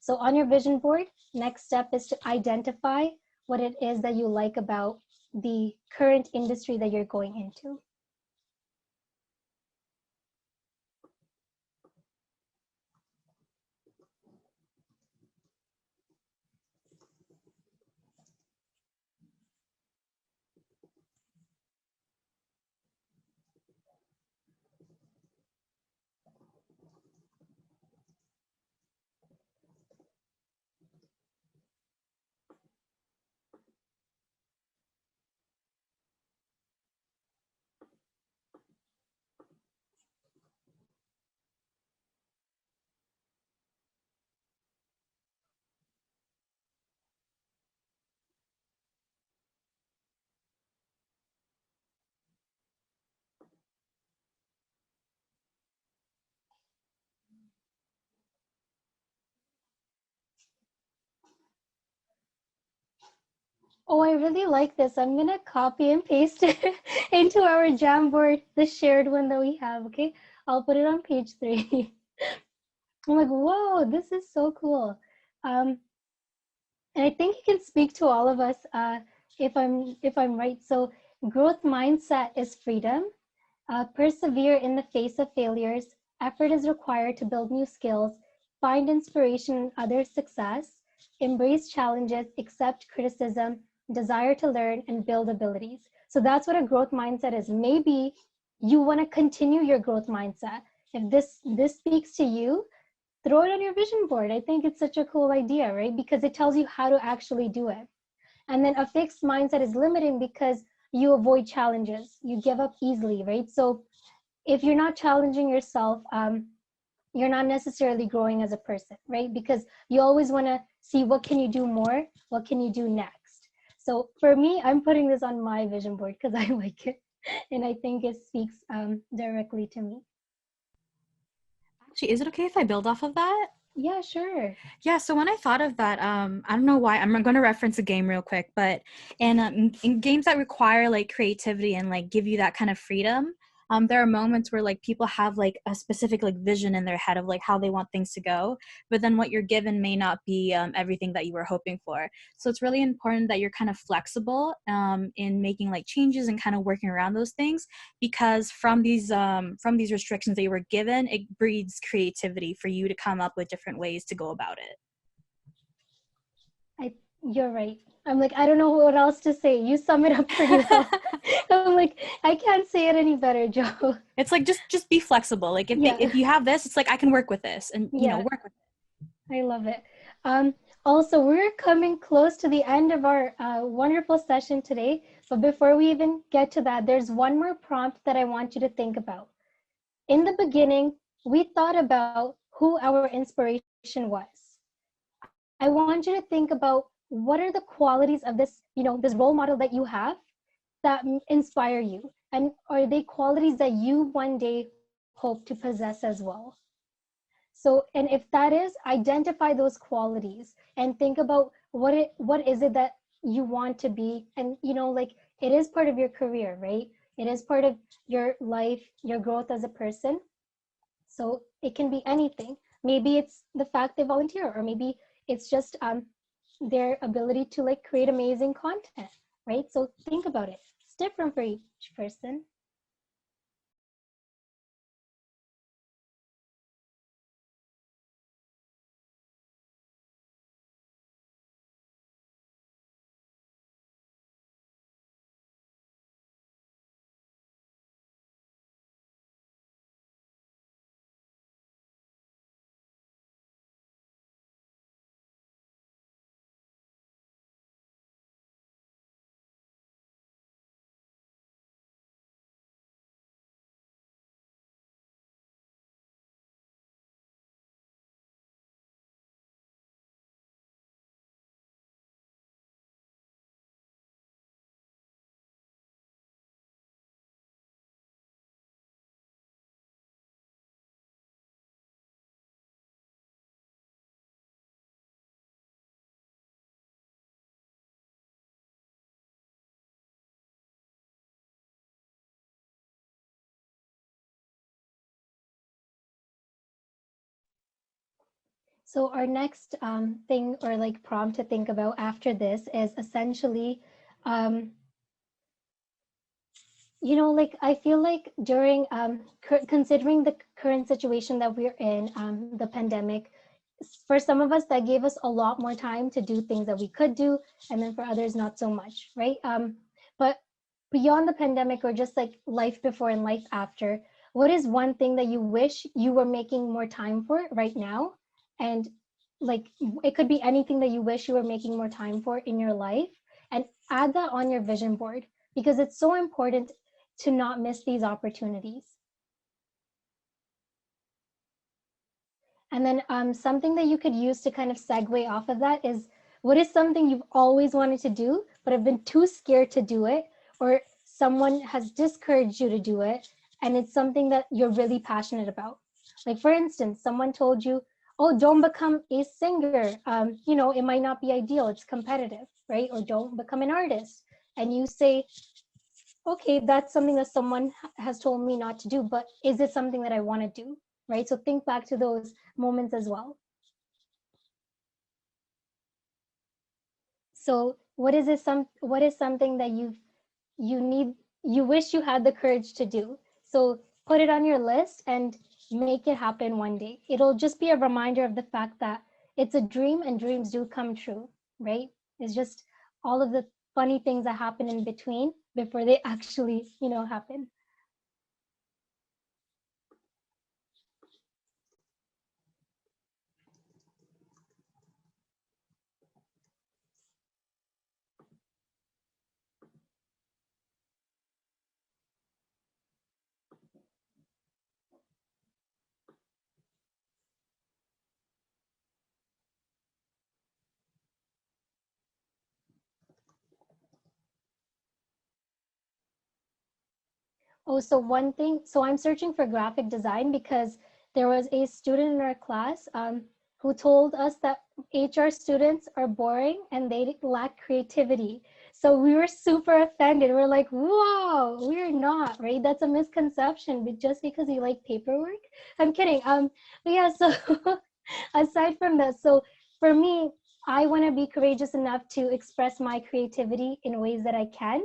So on your vision board, next step is to identify what it is that you like about the current industry that you're going into. Oh, I really like this. I'm gonna copy and paste it into our Jamboard, the shared one that we have, okay? I'll put it on page 3. I'm like, whoa, this is so cool. And I think it can speak to all of us, if I'm right. So growth mindset is freedom. Persevere in the face of failures. Effort is required to build new skills. Find inspiration in others' success. Embrace challenges, accept criticism, desire to learn, and build abilities. So that's what a growth mindset is. Maybe you want to continue your growth mindset. If this speaks to you, throw it on your vision board. I think it's such a cool idea, right? Because it tells you how to actually do it. And then a fixed mindset is limiting because you avoid challenges. You give up easily, right? So if you're not challenging yourself, you're not necessarily growing as a person, right? Because you always want to see what can you do more, what can you do next. So for me, I'm putting this on my vision board because I like it, and I think it speaks directly to me. Actually, is it okay if I build off of that? Yeah, sure. Yeah, so when I thought of that, I don't know why, I'm going to reference a game real quick, but in games that require like creativity and like give you that kind of freedom, there are moments where like people have like a specific like vision in their head of like how they want things to go, but then what you're given may not be everything that you were hoping for. So it's really important that you're kind of flexible in making like changes and kind of working around those things, because from these restrictions that you were given, it breeds creativity for you to come up with different ways to go about it. You're right. I'm like, I don't know what else to say. You sum it up pretty well. I'm like, I can't say it any better, Joe. It's like just be flexible. Like if you have this, it's like I can work with this, and work with it. I love it. Also, we're coming close to the end of our wonderful session today. But before we even get to that, there's one more prompt that I want you to think about. In the beginning, we thought about who our inspiration was. I want you to think about what are the qualities of this role model that you have that inspire you, and are they qualities that you one day hope to possess as well? So, and if that is, identify those qualities and think about what is it that you want to be. And like, it is part of your career, right? It is part of your life, your growth as a person. So it can be anything. Maybe it's the fact they volunteer, or maybe it's just their ability to like create amazing content, right? So think about it. It's different for each person. So our next thing or like prompt to think about after this is essentially, you know, like I feel like during considering the current situation that we're in, the pandemic, for some of us that gave us a lot more time to do things that we could do, and then for others not so much, right? But beyond the pandemic or just like life before and life after, what is one thing that you wish you were making more time for right now? And like it could be anything that you wish you were making more time for in your life, and add that on your vision board, because it's so important to not miss these opportunities. And then something that you could use to kind of segue off of that is, what is something you've always wanted to do, but have been too scared to do it, or someone has discouraged you to do it, and it's something that you're really passionate about? Like, for instance, someone told you, oh, don't become a singer. You know, it might not be ideal, it's competitive, right? Or don't become an artist. And you say, okay, that's something that someone has told me not to do, but is it something that I want to do, right? So think back to those moments as well. So what is something that you wish you had the courage to do? So put it on your list and make it happen one day. It'll just be a reminder of the fact that it's a dream and dreams do come true, right? It's just all of the funny things that happen in between before they actually, you know, happen. Oh, so one thing, so I'm searching for graphic design because there was a student in our class who told us that HR students are boring and they lack creativity. So we were super offended. We're like, whoa, we're not, right? That's a misconception, but just because you like paperwork. I'm kidding. But yeah, so aside from that, so for me, I want to be courageous enough to express my creativity in ways that I can,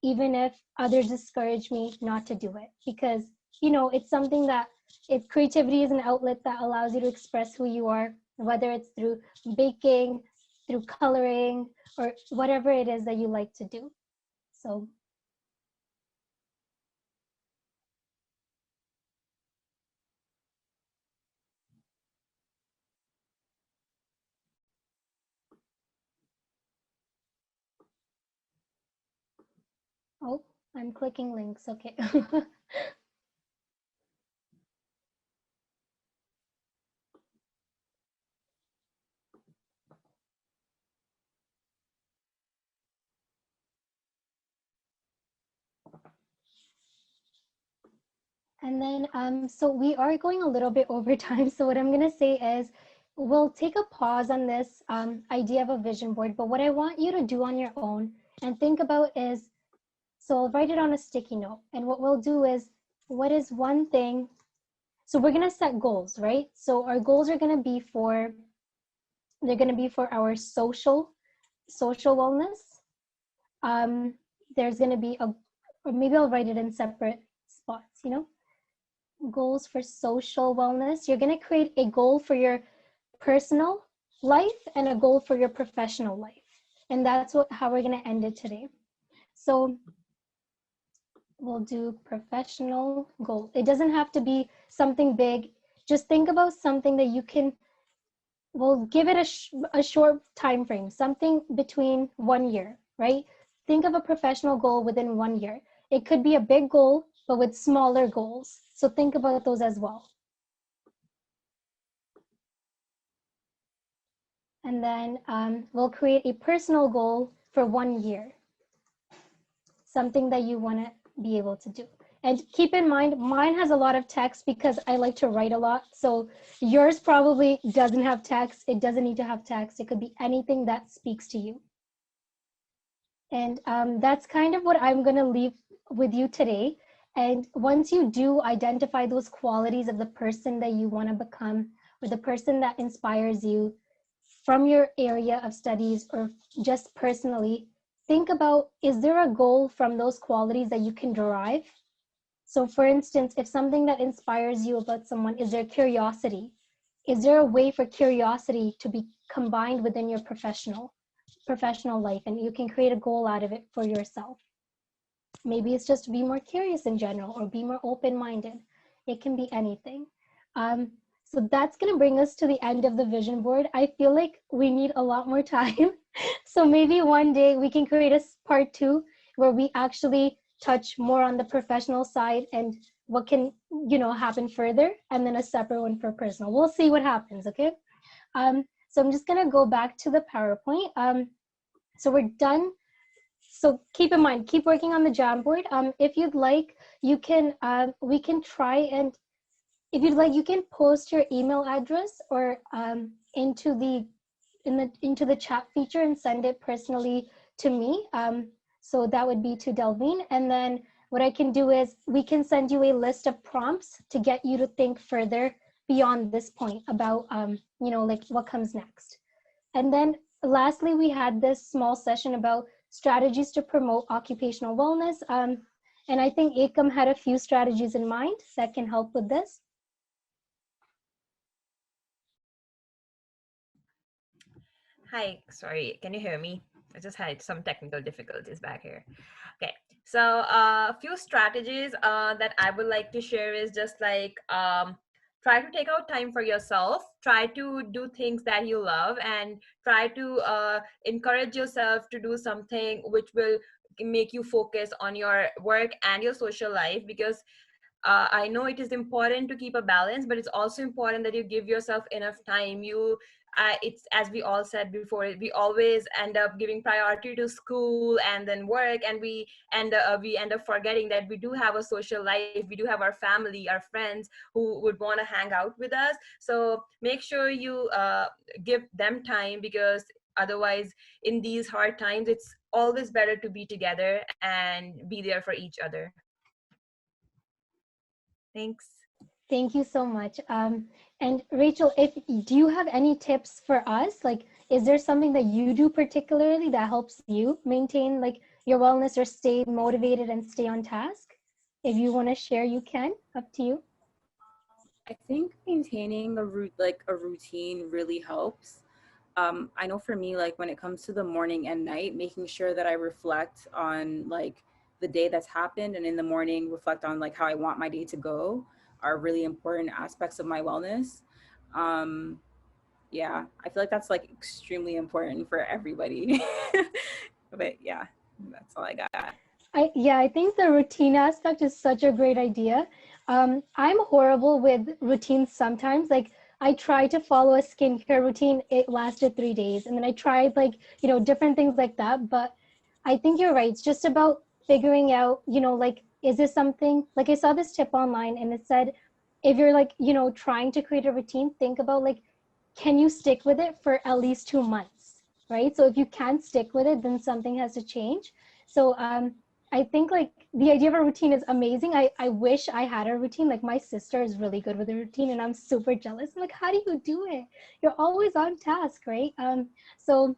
even if others discourage me not to do it, because you know it's something that creativity is an outlet that allows you to express who you are, whether it's through baking, through coloring, or whatever it is that you like to do. So oh, I'm clicking links. Okay. And then, so we are going a little bit over time. So what I'm going to say is we'll take a pause on this idea of a vision board. But what I want you to do on your own and think about is, so I'll write it on a sticky note. And what we'll do is, what is one thing? So we're going to set goals, right? So our goals are going to be they're going to be for our social wellness. There's going to be or maybe I'll write it in separate spots, you know? Goals for social wellness. You're going to create a goal for your personal life and a goal for your professional life. And that's how we're going to end it today. So we'll do professional goal. It doesn't have to be something big. Just think about something that you can, we'll give it a short time frame, something between 1 year, right? Think of a professional goal within 1 year. It could be a big goal, but with smaller goals. So think about those as well. And then we'll create a personal goal for 1 year, something that you want to be able to do. And keep in mind, mine has a lot of text because I like to write a lot. So yours probably doesn't have text. It doesn't need to have text. It could be anything that speaks to you. And that's kind of what I'm going to leave with you today. And once you do identify those qualities of the person that you want to become, or the person that inspires you from your area of studies or just personally, think about, is there a goal from those qualities that you can derive? So for instance, if something that inspires you about someone, is there curiosity? Is there a way for curiosity to be combined within your professional life, and you can create a goal out of it for yourself? Maybe it's just to be more curious in general or be more open-minded. It can be anything. So that's going to bring us to the end of the vision board. I feel like we need a lot more time. So maybe one day we can create a part 2 where we actually touch more on the professional side and what can, happen further, and then a separate one for personal. We'll see what happens, okay? So I'm just going to go back to the PowerPoint. So we're done. So keep in mind, keep working on the Jamboard. If you'd like, you can, we can try, and if you'd like, you can post your email address or into the chat feature and send it personally to me. So that would be to Delvine. And then what I can do is we can send you a list of prompts to get you to think further beyond this point about, like what comes next. And then lastly, we had this small session about strategies to promote occupational wellness. And I think Ekam had a few strategies in mind that can help with this. Hi, sorry, can you hear me? I just had some technical difficulties back here. Okay, so a few strategies that I would like to share is just like try to take out time for yourself, try to do things that you love, and try to encourage yourself to do something which will make you focus on your work and your social life, because I know it is important to keep a balance, but it's also important that you give yourself enough time. It's, as we all said before, we always end up giving priority to school and then work, and we end up forgetting that we do have a social life, we do have our family, our friends who would want to hang out with us. So make sure you give them time, because otherwise in these hard times it's always better to be together and be there for each other. Thanks. Thank you so much. And Rachel, do you have any tips for us? Like, is there something that you do particularly that helps you maintain like your wellness or stay motivated and stay on task? If you want to share, you can. Up to you. I think maintaining a routine really helps. I know for me, like when it comes to the morning and night, making sure that I reflect on like the day that's happened, and in the morning reflect on like how I want my day to go, are really important aspects of my wellness. Yeah, I feel like that's like extremely important for everybody. But yeah, that's all I got. I think the routine aspect is such a great idea. I'm horrible with routines sometimes. Like I tried to follow a skincare routine. It lasted 3 days. And then I tried like, different things like that. But I think you're right. It's just about figuring out, like, is this something, like I saw this tip online and it said, if you're like, trying to create a routine, think about like, can you stick with it for at least 2 months, right? So if you can't stick with it, then something has to change. So I think like the idea of a routine is amazing. I wish I had a routine. Like my sister is really good with a routine and I'm super jealous. I'm like, how do you do it? You're always on task, right? So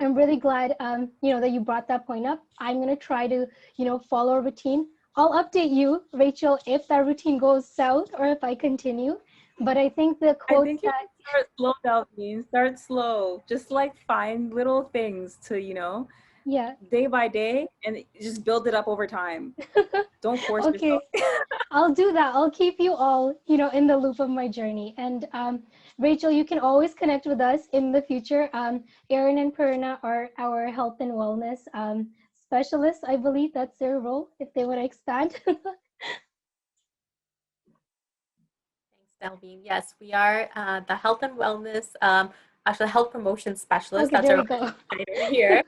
I'm really glad, that you brought that point up. I'm going to try to, follow a routine. I'll update you, Rachel, if that routine goes south or if I continue. But I think the quote I think you can start slow down, start slow. Just like find little things to, yeah, day by day, and just build it up over time. Don't force okay. yourself. I'll do that. I'll keep you all, in the loop of my journey. And Rachel, you can always connect with us in the future. Erin and Purna are our health and wellness specialists. I believe that's their role if they want to expand. Thanks, Delvine. Yes, we are the health and wellness, actually health promotion specialist. Okay, That's there our we go. title here.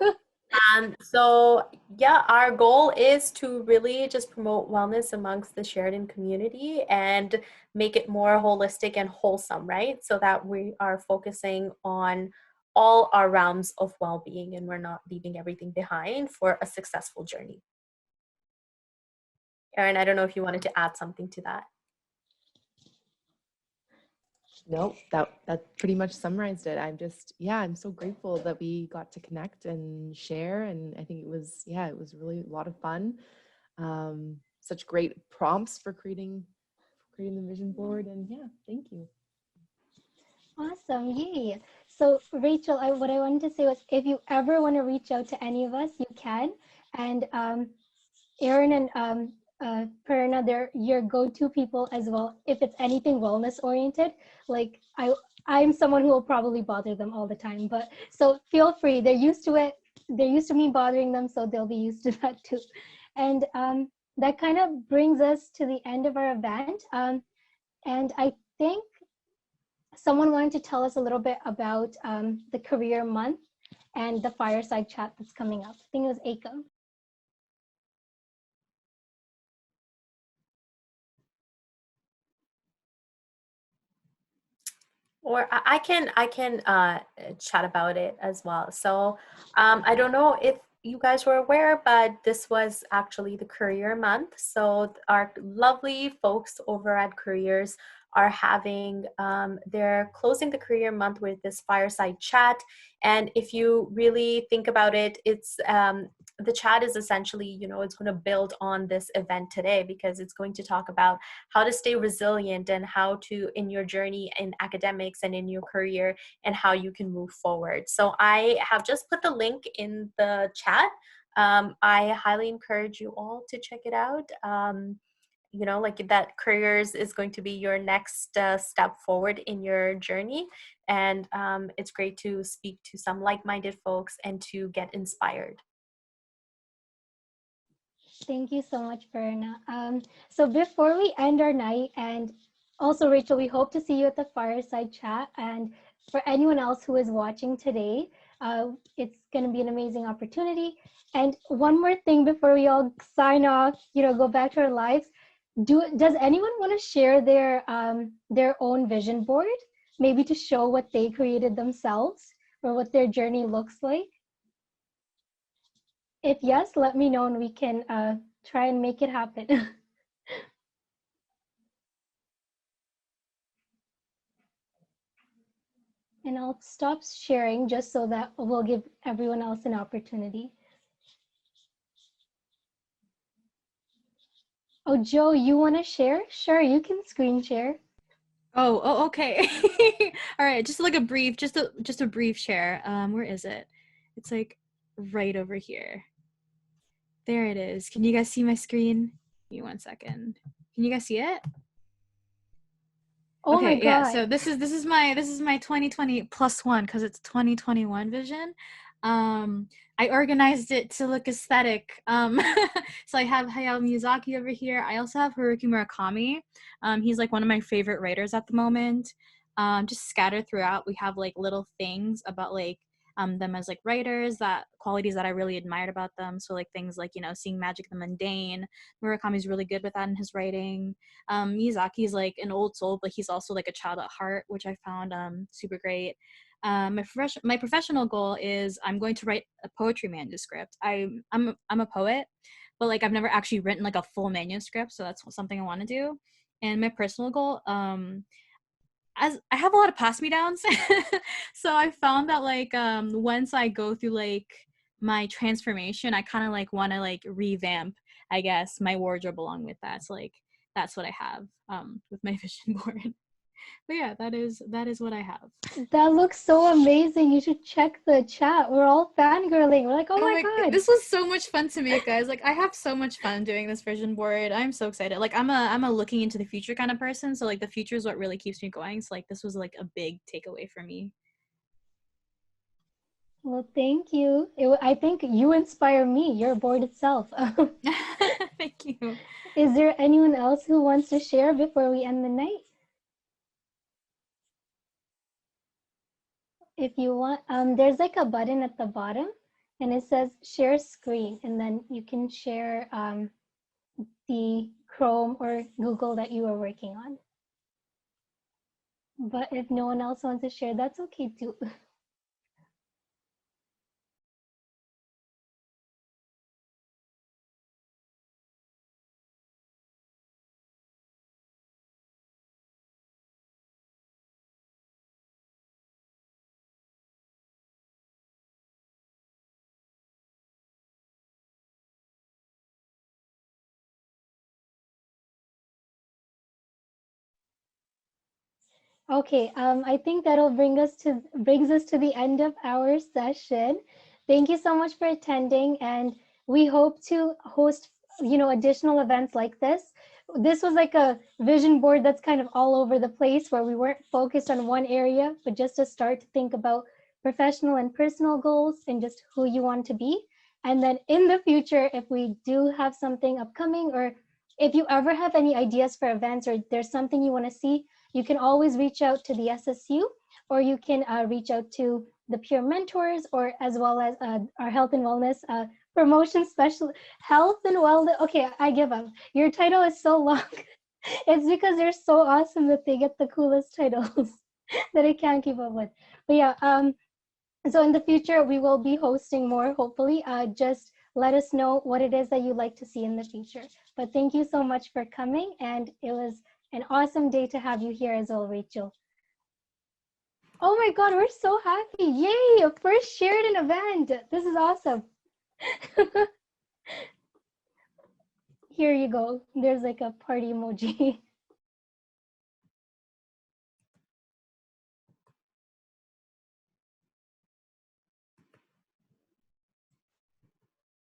So yeah, our goal is to really just promote wellness amongst the Sheridan community and make it more holistic and wholesome, right? So that we are focusing on all our realms of well-being and we're not leaving everything behind for a successful journey. Erin, I don't know if you wanted to add something to that. No, that pretty much summarized it. I'm so grateful that we got to connect and share. And I think it was really a lot of fun. Such great prompts for creating the vision board. And yeah, thank you. Awesome. Yay. So Rachel, what I wanted to say was if you ever want to reach out to any of us, you can. And Aaron and Perna, they're your go-to people as well. If it's anything wellness oriented, like I'm someone who will probably bother them all the time. But so feel free. They're used to it. They're used to me bothering them, so they'll be used to that too. And that kind of brings us to the end of our event. And I think someone wanted to tell us a little bit about the career month and the fireside chat that's coming up. I think it was Aiko. Or I can chat about it as well. So I don't know if you guys were aware, but this was actually the career month. So our lovely folks over at Careers are having they're closing the career month with this fireside chat. And if you really think about it, it's the chat is essentially, you know, it's going to build on this event today, because it's going to talk about how to stay resilient and how to, in your journey in academics and in your career, and how you can move forward. So I have just put the link in the chat. I highly encourage you all to check it out. You know, like that careers is going to be your next step forward in your journey. And it's great to speak to some like-minded folks and to get inspired. Thank you so much, Verna. So before we end our night, and also Rachel, we hope to see you at the fireside chat. And for anyone else who is watching today, it's going to be an amazing opportunity. And one more thing before we all sign off, you know, go back to our lives. Does anyone want to share their own vision board, maybe to show what they created themselves or what their journey looks like? If yes, let me know and we can try and make it happen. And I'll stop sharing just so that we'll give everyone else an opportunity. Oh, Joe, you want to share? Sure, you can screen share. Oh, okay. All right, just like a brief, just a brief share. Where is it? It's like right over here. There it is. Can you guys see my screen? Give me 1 second. Can you guys see it? Oh Okay, my yeah. God. So this is my 2020 plus one, because it's 2021 vision. I organized it to look aesthetic. So I have Hayao Miyazaki over here. I also have Haruki Murakami. He's like one of my favorite writers at the moment. Just scattered throughout, we have like little things about like them as like writers, that qualities that I really admired about them. So like things like, you know, seeing magic in the mundane. Murakami's really good with that in his writing. Miyazaki is like an old soul, but he's also like a child at heart, which I found super great. My professional goal is I'm going to write a poetry manuscript. I'm a poet, but like I've never actually written like a full manuscript, so that's something I want to do. And my personal goal, as I have a lot of pass me downs, so I found that like once I go through like my transformation, I kind of like want to like revamp, I guess, my wardrobe along with that. So like that's what I have with my vision board. But yeah, that is what I have. That looks so amazing. You should check the chat. We're all fangirling. We're like, oh my God. This was so much fun to make, guys. Like I have so much fun doing this vision board. I'm so excited. Like I'm a looking into the future kind of person, so like the future is what really keeps me going. So like this was like a big takeaway for me. Well, thank you. I think you inspire me, your board itself. Thank you. Is there anyone else who wants to share before we end the night? If you want, there's like a button at the bottom and it says share screen, and then you can share the Chrome or Google that you are working on. But if no one else wants to share, that's okay too. Okay, I think that'll brings us to the end of our session. Thank you so much for attending, and we hope to host, additional events like this. This was like a vision board that's kind of all over the place, where we weren't focused on one area, but just to start to think about professional and personal goals and just who you want to be. And then in the future, if we do have something upcoming, or if you ever have any ideas for events, or there's something you want to see, you can always reach out to the SSU, or you can reach out to the peer mentors, or as well as our health and wellness promotion special. Health and wellness. Okay, I give up. Your title is so long. It's because they're so awesome that they get the coolest titles that I can't keep up with. But yeah, so in the future, we will be hosting more, hopefully. Just let us know what it is that you'd like to see in the future. But thank you so much for coming, and it was an awesome day to have you here as well, Rachel. Oh my God, we're so happy. Yay, a first Sheridan event. This is awesome. Here you go. There's like a party emoji.